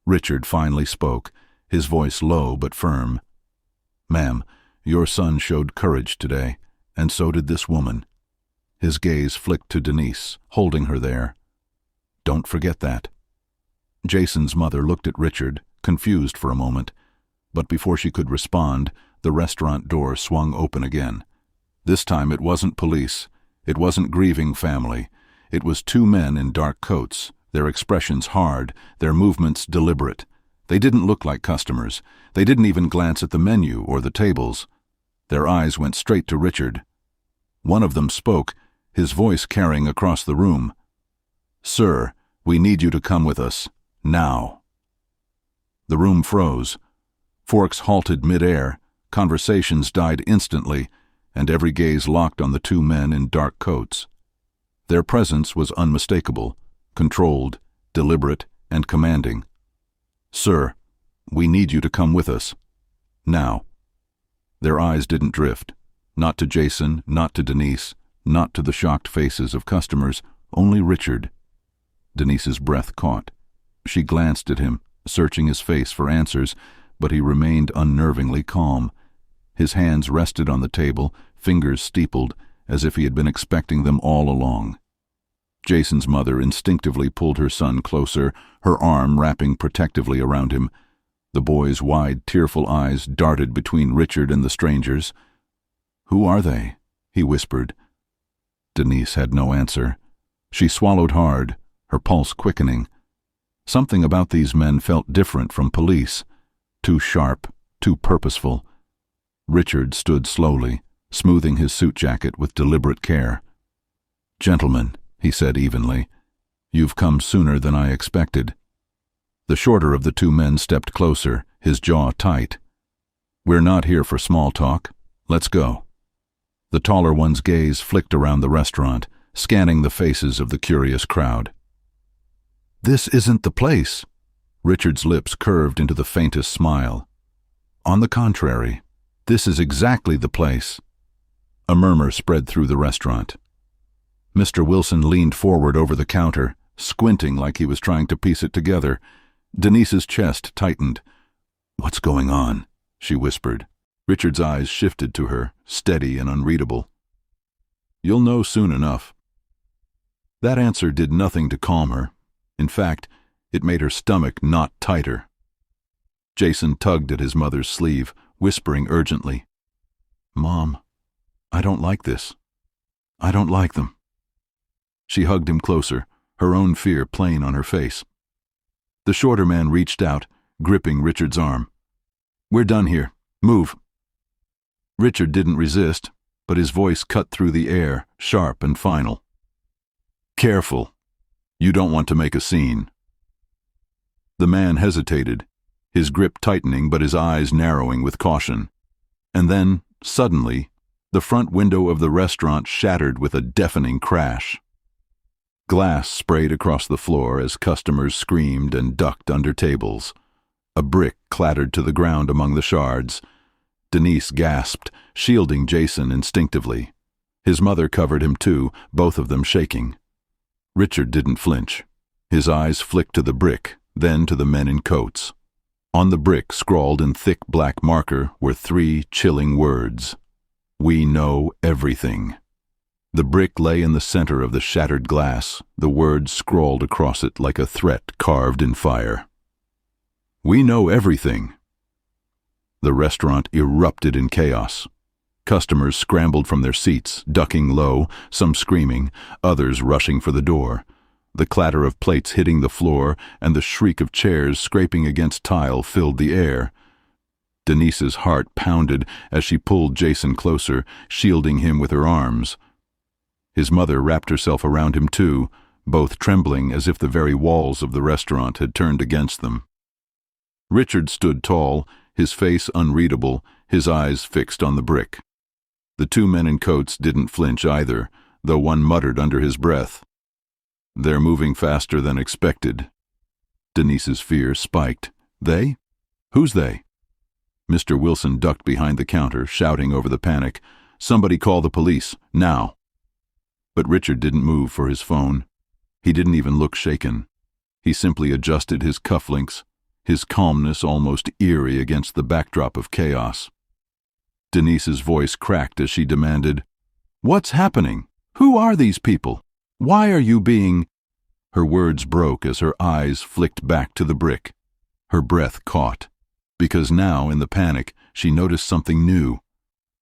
Richard finally spoke, his voice low but firm. "Ma'am, your son showed courage today, and so did this woman." His gaze flicked to Denise, holding her there. "Don't forget that." Jason's mother looked at Richard, confused for a moment, but before she could respond, the restaurant door swung open again. This time it wasn't police, it wasn't grieving family. It was two men in dark coats, their expressions hard, their movements deliberate. They didn't look like customers. They didn't even glance at the menu or the tables. Their eyes went straight to Richard. One of them spoke, his voice carrying across the room. "Sir, we need you to come with us. Now." The room froze. Forks halted mid-air, conversations died instantly, and every gaze locked on the two men in dark coats. Their presence was unmistakable, controlled, deliberate, and commanding. "Sir, we need you to come with us. Now." Their eyes didn't drift. Not to Jason, not to Denise, not to the shocked faces of customers, only Richard. Denise's breath caught. She glanced at him, searching his face for answers, but he remained unnervingly calm. His hands rested on the table, fingers steepled, as if he had been expecting them all along. Jason's mother instinctively pulled her son closer, her arm wrapping protectively around him. The boy's wide, tearful eyes darted between Richard and the strangers. "Who are they?" he whispered. Denise had no answer. She swallowed hard, her pulse quickening. Something about these men felt different from police. Too sharp, too purposeful. Richard stood slowly, smoothing his suit jacket with deliberate care. "Gentlemen," he said evenly, "you've come sooner than I expected." The shorter of the two men stepped closer, his jaw tight. "We're not here for small talk. Let's go." The taller one's gaze flicked around the restaurant, scanning the faces of the curious crowd. "This isn't the place." Richard's lips curved into the faintest smile. "On the contrary, this is exactly the place." A murmur spread through the restaurant. Mr. Wilson leaned forward over the counter, squinting like he was trying to piece it together. Denise's chest tightened. "What's going on?" she whispered. Richard's eyes shifted to her, steady and unreadable. "You'll know soon enough." That answer did nothing to calm her. In fact, it made her stomach knot tighter. Jason tugged at his mother's sleeve, whispering urgently, "Mom, I don't like this. I don't like them." She hugged him closer, her own fear plain on her face. The shorter man reached out, gripping Richard's arm. "We're done here. Move." Richard didn't resist, but his voice cut through the air, sharp and final. "Careful. You don't want to make a scene." The man hesitated, his grip tightening but his eyes narrowing with caution. And then, suddenly, the front window of the restaurant shattered with a deafening crash. Glass sprayed across the floor as customers screamed and ducked under tables. A brick clattered to the ground among the shards. Denise gasped, shielding Jason instinctively. His mother covered him too, both of them shaking. Richard didn't flinch. His eyes flicked to the brick, then to the men in coats. On the brick, scrawled in thick black marker, were 3 chilling words. "We know everything." The brick lay in the center of the shattered glass, the words scrawled across it like a threat carved in fire. "We know everything." The restaurant erupted in chaos. Customers scrambled from their seats, ducking low, some screaming, others rushing for the door. The clatter of plates hitting the floor and the shriek of chairs scraping against tile filled the air. Denise's heart pounded as she pulled Jason closer, shielding him with her arms. His mother wrapped herself around him too, both trembling as if the very walls of the restaurant had turned against them. Richard stood tall, his face unreadable, his eyes fixed on the brick. The 2 men in coats didn't flinch either, though one muttered under his breath, "They're moving faster than expected." Denise's fear spiked. "They? Who's they?" Mr. Wilson ducked behind the counter, shouting over the panic, "Somebody call the police, now." But Richard didn't move for his phone. He didn't even look shaken. He simply adjusted his cufflinks, his calmness almost eerie against the backdrop of chaos. Denise's voice cracked as she demanded, "What's happening? Who are these people? Why are you being—" Her words broke as her eyes flicked back to the brick. Her breath caught, because now, in the panic, she noticed something new.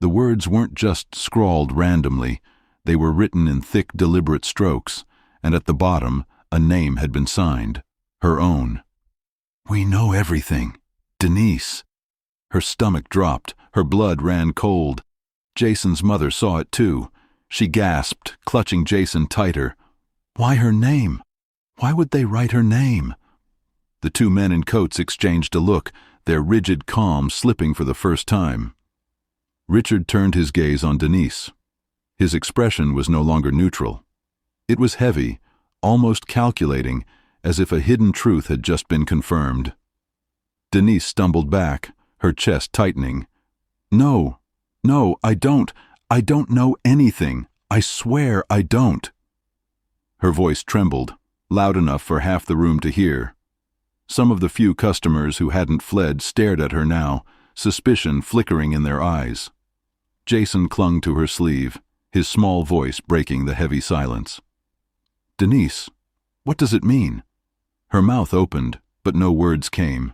The words weren't just scrawled randomly. They were written in thick, deliberate strokes, and at the bottom, a name had been signed, her own. "We know everything. Denise." Her stomach dropped, her blood ran cold. Jason's mother saw it too. She gasped, clutching Jason tighter. Why her name? Why would they write her name? The 2 men in coats exchanged a look, their rigid calm slipping for the first time. Richard turned his gaze on Denise. His expression was no longer neutral. It was heavy, almost calculating, as if a hidden truth had just been confirmed. Denise stumbled back, her chest tightening. No, I don't know anything. I swear I don't." Her voice trembled, loud enough for half the room to hear. Some of the few customers who hadn't fled stared at her now, suspicion flickering in their eyes. Jason clung to her sleeve, his small voice breaking the heavy silence. "Denise, what does it mean?" Her mouth opened, but no words came.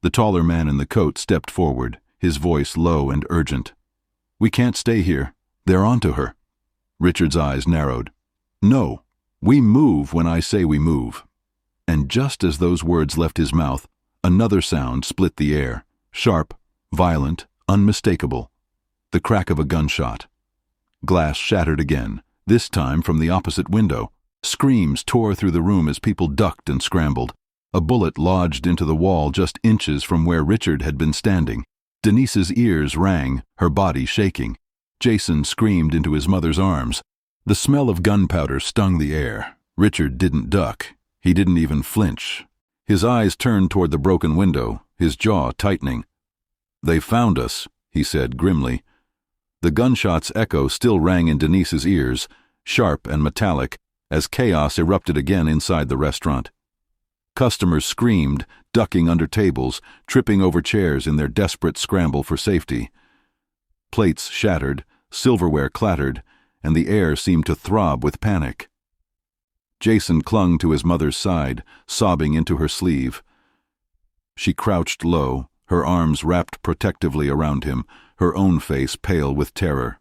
The taller man in the coat stepped forward, his voice low and urgent. "We can't stay here. They're onto her." Richard's eyes narrowed. "No, we move when I say we move. And just as those words left his mouth, another sound split the air, sharp, violent, unmistakable. The crack of a gunshot. Glass shattered again, this time from the opposite window. Screams tore through the room as people ducked and scrambled. A bullet lodged into the wall just inches from where Richard had been standing. Denise's ears rang, her body shaking. Jason screamed into his mother's arms. The smell of gunpowder stung the air. Richard didn't duck. He didn't even flinch. His eyes turned toward the broken window, his jaw tightening. "They found us," he said grimly. The gunshot's echo still rang in Denise's ears, sharp and metallic, as chaos erupted again inside the restaurant. Customers screamed, ducking under tables, tripping over chairs in their desperate scramble for safety. Plates shattered, silverware clattered, and the air seemed to throb with panic. Jason clung to his mother's side, sobbing into her sleeve. She crouched low, her arms wrapped protectively around him, her own face pale with terror.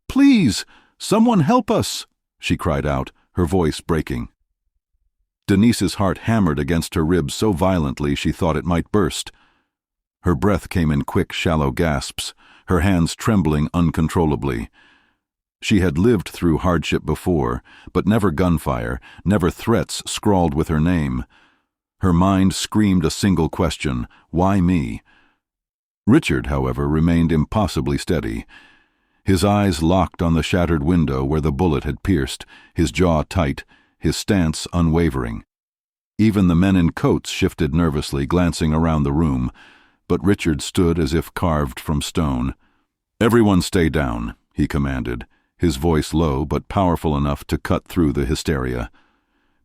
"Please, someone help us!" she cried out, her voice breaking. Denise's heart hammered against her ribs so violently she thought it might burst. Her breath came in quick, shallow gasps, her hands trembling uncontrollably. She had lived through hardship before, but never gunfire, never threats scrawled with her name. Her mind screamed a single question: why me? Richard, however, remained impossibly steady. His eyes locked on the shattered window where the bullet had pierced, his jaw tight, his stance unwavering. Even the men in coats shifted nervously, glancing around the room, but Richard stood as if carved from stone. "Everyone stay down," he commanded, his voice low but powerful enough to cut through the hysteria.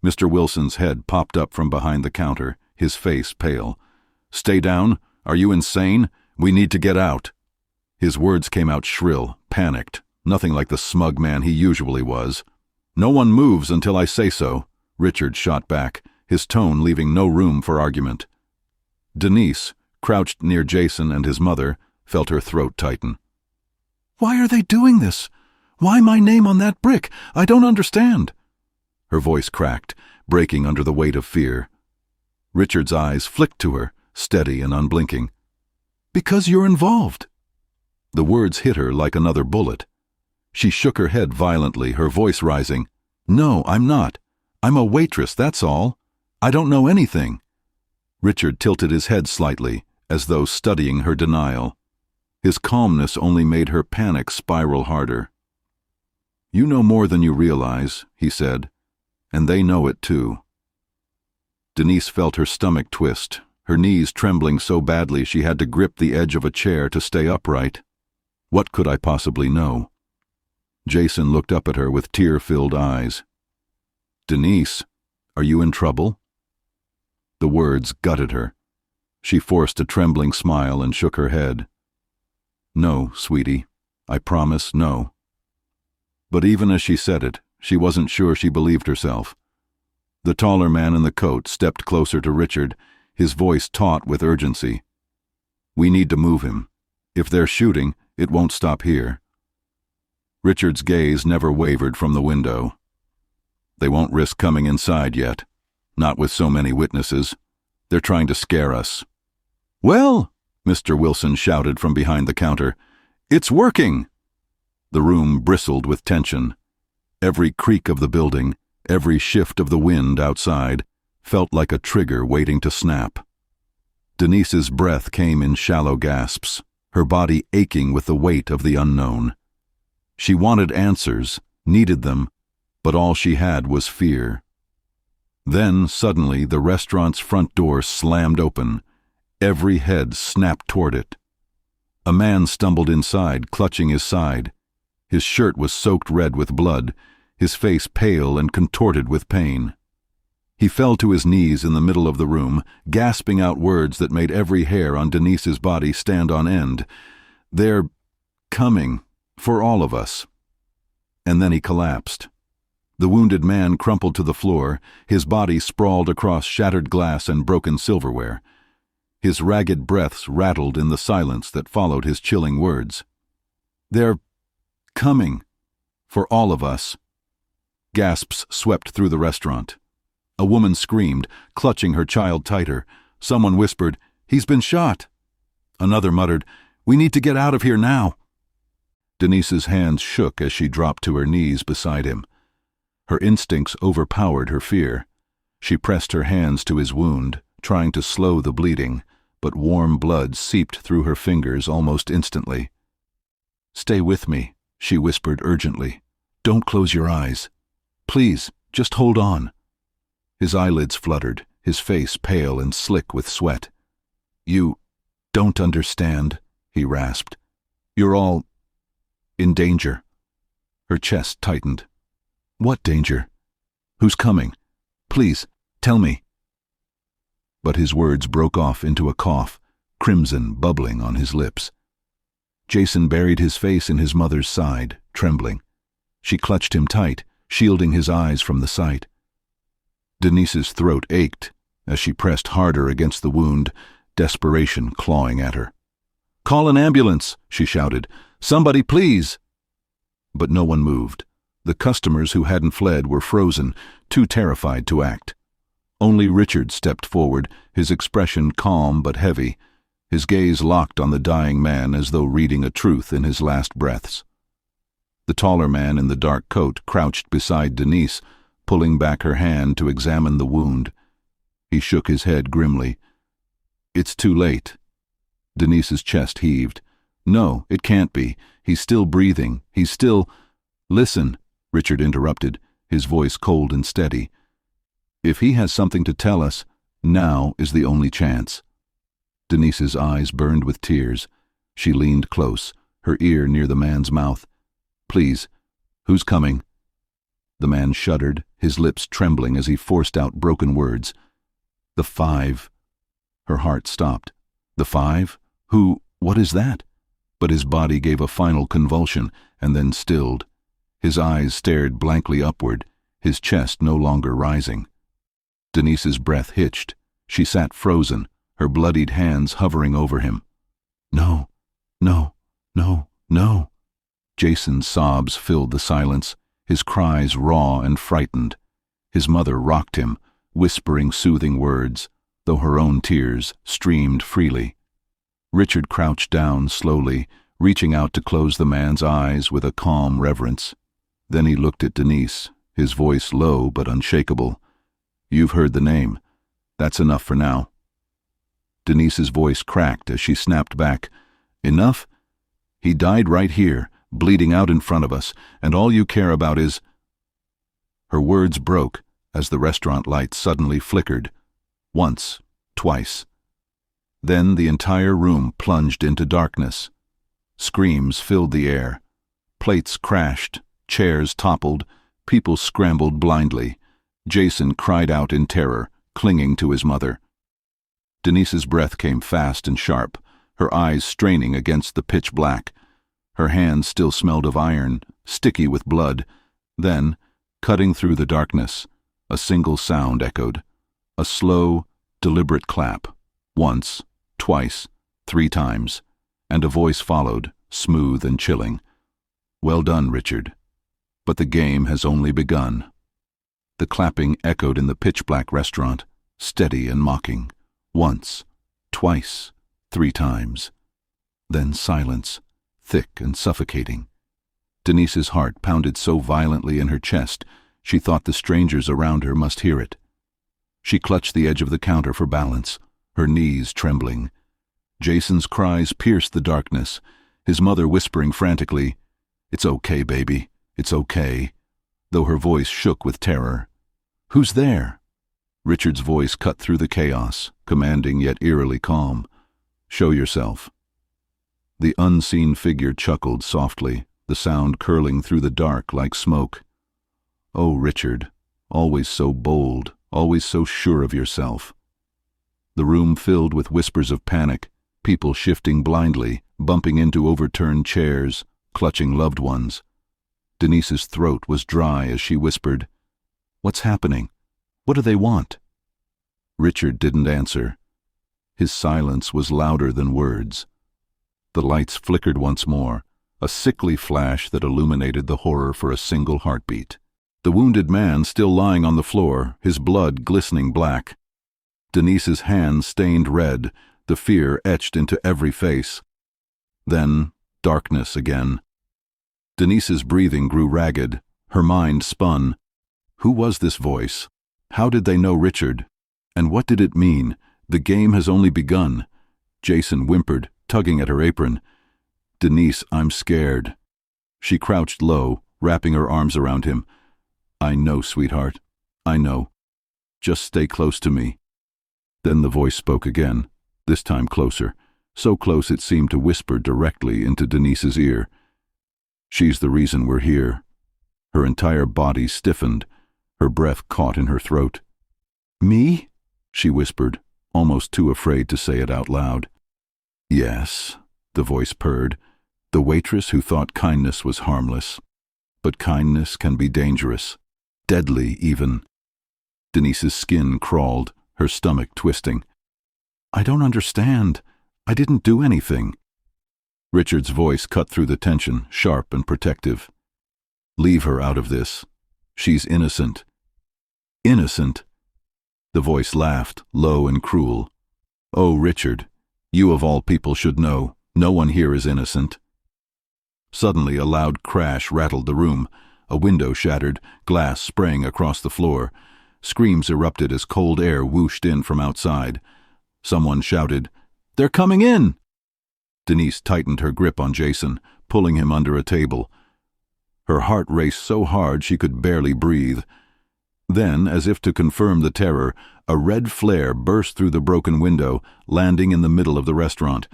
Mr. Wilson's head popped up from behind the counter, his face pale. "Stay down? Are you insane? We need to get out." His words came out shrill, panicked, nothing like the smug man he usually was. "No one moves until I say so," Richard shot back, his tone leaving no room for argument. Denise, crouched near Jason and his mother, felt her throat tighten. "Why are they doing this? Why my name on that brick? I don't understand." Her voice cracked, breaking under the weight of fear. Richard's eyes flicked to her, steady and unblinking. "Because you're involved." The words hit her like another bullet. She shook her head violently, her voice rising. "No, I'm not. I'm a waitress, that's all. I don't know anything." Richard tilted his head slightly, as though studying her denial. His calmness only made her panic spiral harder. "You know more than you realize," he said, "and they know it too." Denise felt her stomach twist, her knees trembling so badly she had to grip the edge of a chair to stay upright. What could I possibly know? Jason looked up at her with tear-filled eyes. "Denise, are you in trouble?" The words gutted her. She forced a trembling smile and shook her head. "No, sweetie, I promise, no." But even as she said it, she wasn't sure she believed herself. The taller man in the coat stepped closer to Richard, his voice taut with urgency. "We need to move him. If they're shooting, it won't stop here." Richard's gaze never wavered from the window. "They won't risk coming inside yet. Not with so many witnesses. They're trying to scare us." "Well," Mr. Wilson shouted from behind the counter, "it's working!" The room bristled with tension. Every creak of the building, every shift of the wind outside, felt like a trigger waiting to snap. Denise's breath came in shallow gasps, her body aching with the weight of the unknown. She wanted answers, needed them, but all she had was fear. Then, suddenly, the restaurant's front door slammed open. Every head snapped toward it. A man stumbled inside, clutching his side. His shirt was soaked red with blood, his face pale and contorted with pain. He fell to his knees in the middle of the room, gasping out words that made every hair on Denise's body stand on end. "They're coming, for all of us." And then he collapsed. The wounded man crumpled to the floor, his body sprawled across shattered glass and broken silverware. His ragged breaths rattled in the silence that followed his chilling words. "They're coming, for all of us." Gasps swept through the restaurant. A woman screamed, clutching her child tighter. Someone whispered, "He's been shot." Another muttered, "We need to get out of here now." Denise's hands shook as she dropped to her knees beside him. Her instincts overpowered her fear. She pressed her hands to his wound, trying to slow the bleeding, but warm blood seeped through her fingers almost instantly. "Stay with me," she whispered urgently. "Don't close your eyes. Please, just hold on." His eyelids fluttered, his face pale and slick with sweat. "You don't understand," he rasped. "You're all in danger." Her chest tightened. "What danger? Who's coming? Please, tell me." But his words broke off into a cough, crimson bubbling on his lips. Jason buried his face in his mother's side, trembling. She clutched him tight, shielding his eyes from the sight. Denise's throat ached as she pressed harder against the wound, desperation clawing at her. "Call an ambulance," she shouted. "Somebody, please." But no one moved. The customers who hadn't fled were frozen, too terrified to act. Only Richard stepped forward, his expression calm but heavy, his gaze locked on the dying man as though reading a truth in his last breaths. The taller man in the dark coat crouched beside Denise, pulling back her hand to examine the wound. He shook his head grimly. "It's too late." Denise's chest heaved. "No, it can't be. He's still breathing. He's still—" "Listen," Richard interrupted, his voice cold and steady. "If he has something to tell us, now is the only chance." Denise's eyes burned with tears. She leaned close, her ear near the man's mouth. "Please, who's coming?" The man shuddered, his lips trembling as he forced out broken words. "The 5. Her heart stopped. "The 5? Who? What is that?" But his body gave a final convulsion and then stilled. His eyes stared blankly upward, his chest no longer rising. Denise's breath hitched. She sat frozen, her bloodied hands hovering over him. "No, no, no, no." Jason's sobs filled the silence, his cries raw and frightened. His mother rocked him, whispering soothing words, though her own tears streamed freely. Richard crouched down slowly, reaching out to close the man's eyes with a calm reverence. Then he looked at Denise, his voice low but unshakable. "You've heard the name. That's enough for now." Denise's voice cracked as she snapped back. "Enough? He died right here, bleeding out in front of us, and all you care about is—" Her words broke as the restaurant lights suddenly flickered. Once, twice. Then the entire room plunged into darkness. Screams filled the air. Plates crashed, chairs toppled, people scrambled blindly. Jason cried out in terror, clinging to his mother. Denise's breath came fast and sharp, her eyes straining against the pitch black. Her hands still smelled of iron, sticky with blood. Then, cutting through the darkness, a single sound echoed. A slow, deliberate clap. Once, twice, 3 times. And a voice followed, smooth and chilling. "Well done, Richard. But the game has only begun." The clapping echoed in the pitch-black restaurant, steady and mocking. Once, twice, 3 times. Then silence, thick and suffocating. Denise's heart pounded so violently in her chest, she thought the strangers around her must hear it. She clutched the edge of the counter for balance, her knees trembling. Jason's cries pierced the darkness, his mother whispering frantically, "It's okay, baby, it's okay," though her voice shook with terror. "Who's there?" Richard's voice cut through the chaos, commanding yet eerily calm. "Show yourself." The unseen figure chuckled softly, the sound curling through the dark like smoke. "Oh, Richard, always so bold, always so sure of yourself." The room filled with whispers of panic, people shifting blindly, bumping into overturned chairs, clutching loved ones. Denise's throat was dry as she whispered, "What's happening? What do they want?" Richard didn't answer. His silence was louder than words. The lights flickered once more, a sickly flash that illuminated the horror for a single heartbeat. The wounded man still lying on the floor, his blood glistening black. Denise's hands stained red, the fear etched into every face. Then, darkness again. Denise's breathing grew ragged, her mind spun. Who was this voice? How did they know Richard? And what did it mean? The game has only begun. Jason whimpered, tugging at her apron. Denise, I'm scared. She crouched low, wrapping her arms around him. I know, sweetheart. I know. Just stay close to me. Then the voice spoke again, this time closer, so close it seemed to whisper directly into Denise's ear. She's the reason we're here. Her entire body stiffened, her breath caught in her throat. Me? She whispered, almost too afraid to say it out loud. Yes, the voice purred, the waitress who thought kindness was harmless. But kindness can be dangerous, deadly even. Denise's skin crawled, her stomach twisting. I don't understand. I didn't do anything. Richard's voice cut through the tension, sharp and protective. Leave her out of this. She's innocent. Innocent? The voice laughed, low and cruel. Oh, Richard, you of all people should know. No one here is innocent. Suddenly a loud crash rattled the room. A window shattered, glass spraying across the floor. Screams erupted as cold air whooshed in from outside. Someone shouted, They're coming in! Denise tightened her grip on Jason, pulling him under a table. Her heart raced so hard she could barely breathe. Then, as if to confirm the terror, a red flare burst through the broken window, landing in the middle of the restaurant.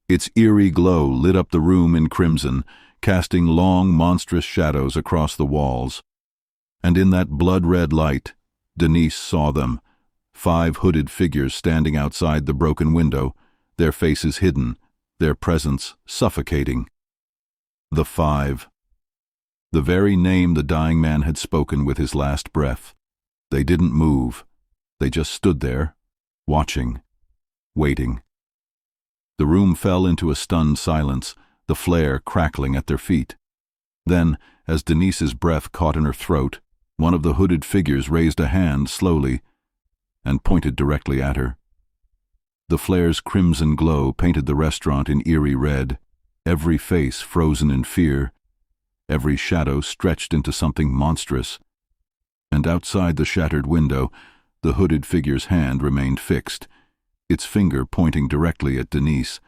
Its eerie glow lit up the room in crimson, casting long, monstrous shadows across the walls. And in that blood-red light, Denise saw them, 5 hooded figures standing outside the broken window, their faces hidden, their presence suffocating. The 5. The very name the dying man had spoken with his last breath. They didn't move. They just stood there, watching, waiting. The room fell into a stunned silence, the flare crackling at their feet. Then, as Denise's breath caught in her throat, one of the hooded figures raised a hand slowly and pointed directly at her. The flare's crimson glow painted the restaurant in eerie red, every face frozen in fear, every shadow stretched into something monstrous. And outside the shattered window, the hooded figure's hand remained fixed, its finger pointing directly at Denise.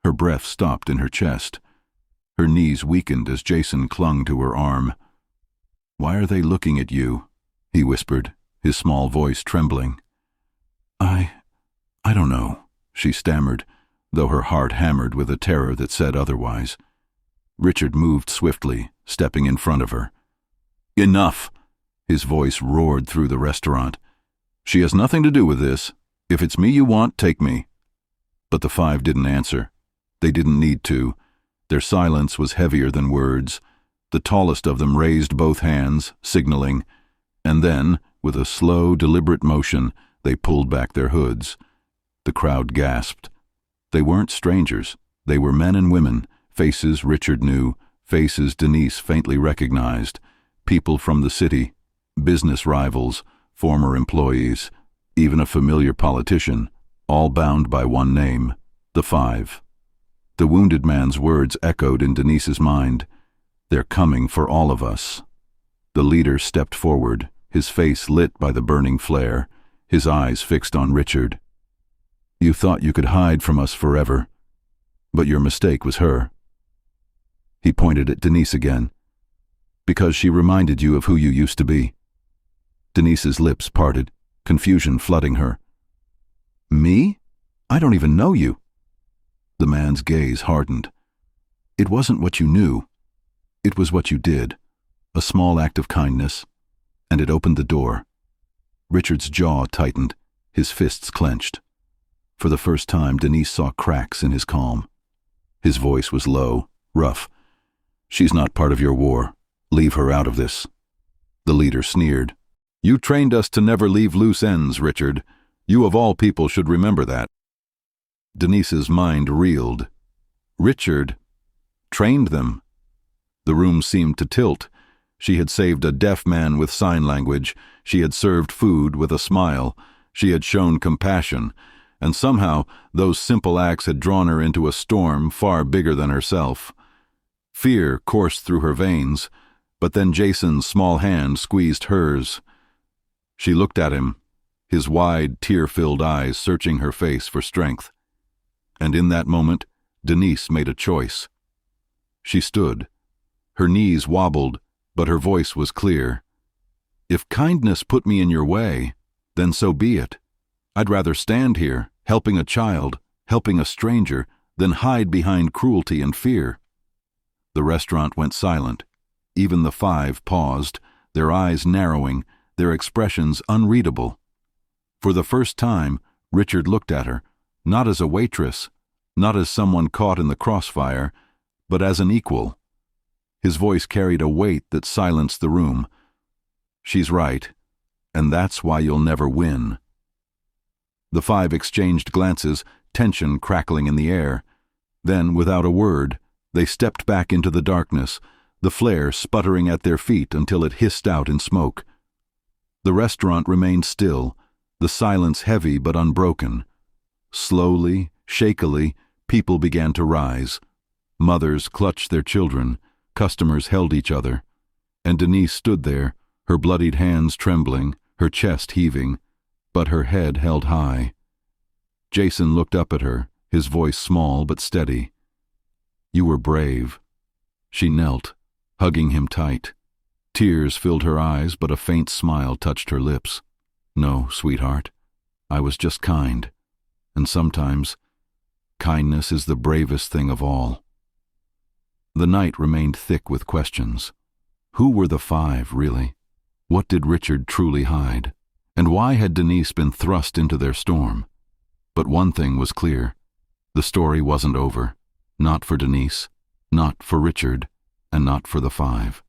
Her breath stopped in her chest. Her knees weakened as Jason clung to her arm. Why are they looking at you? He whispered, his small voice trembling. I don't know, she stammered, though her heart hammered with a terror that said otherwise. Richard moved swiftly, stepping in front of her. Enough! His voice roared through the restaurant. She has nothing to do with this. If it's me you want, take me. But the 5 didn't answer. They didn't need to. Their silence was heavier than words. The tallest of them raised both hands, signaling, and then, with a slow, deliberate motion, they pulled back their hoods. The crowd gasped. They weren't strangers. They were men and women, faces Richard knew, faces Denise faintly recognized, people from the city, business rivals, former employees, even a familiar politician, all bound by one name, the 5. The wounded man's words echoed in Denise's mind. They're coming for all of us. The leader stepped forward, his face lit by the burning flare, his eyes fixed on Richard. You thought you could hide from us forever, but your mistake was her. He pointed at Denise again, because she reminded you of who you used to be. Denise's lips parted, confusion flooding her. Me? I don't even know you. The man's gaze hardened. It wasn't what you knew. It was what you did, a small act of kindness, and it opened the door. Richard's jaw tightened, his fists clenched. For the first time, Denise saw cracks in his calm. His voice was low, rough. She's not part of your war. Leave her out of this. The leader sneered. You trained us to never leave loose ends, Richard. You of all people should remember that. Denise's mind reeled. Richard trained them. The room seemed to tilt. She had saved a deaf man with sign language. She had served food with a smile. She had shown compassion. And somehow, those simple acts had drawn her into a storm far bigger than herself. Fear coursed through her veins, but then Jason's small hand squeezed hers. She looked at him, his wide, tear-filled eyes searching her face for strength. And in that moment, Denise made a choice. She stood. Her knees wobbled, but her voice was clear. "If kindness put me in your way, then so be it. I'd rather stand here, helping a child, helping a stranger, than hide behind cruelty and fear." The restaurant went silent. Even the five paused, their eyes narrowing, their expressions unreadable. For the first time, Richard looked at her, not as a waitress, not as someone caught in the crossfire, but as an equal. His voice carried a weight that silenced the room. "She's right, and that's why you'll never win." The five exchanged glances, tension crackling in the air. Then, without a word, they stepped back into the darkness, the flare sputtering at their feet until it hissed out in smoke. The restaurant remained still, the silence heavy but unbroken. Slowly, shakily, people began to rise. Mothers clutched their children, customers held each other, and Denise stood there, her bloodied hands trembling, her chest heaving, but her head held high. Jason looked up at her, his voice small but steady. "You were brave." She knelt, hugging him tight. Tears filled her eyes, but a faint smile touched her lips. "No, sweetheart, I was just kind. And sometimes, kindness is the bravest thing of all." The night remained thick with questions. Who were the five, really? What did Richard truly hide? And why had Denise been thrust into their storm? But one thing was clear. The story wasn't over. Not for Denise, not for Richard, and not for the five.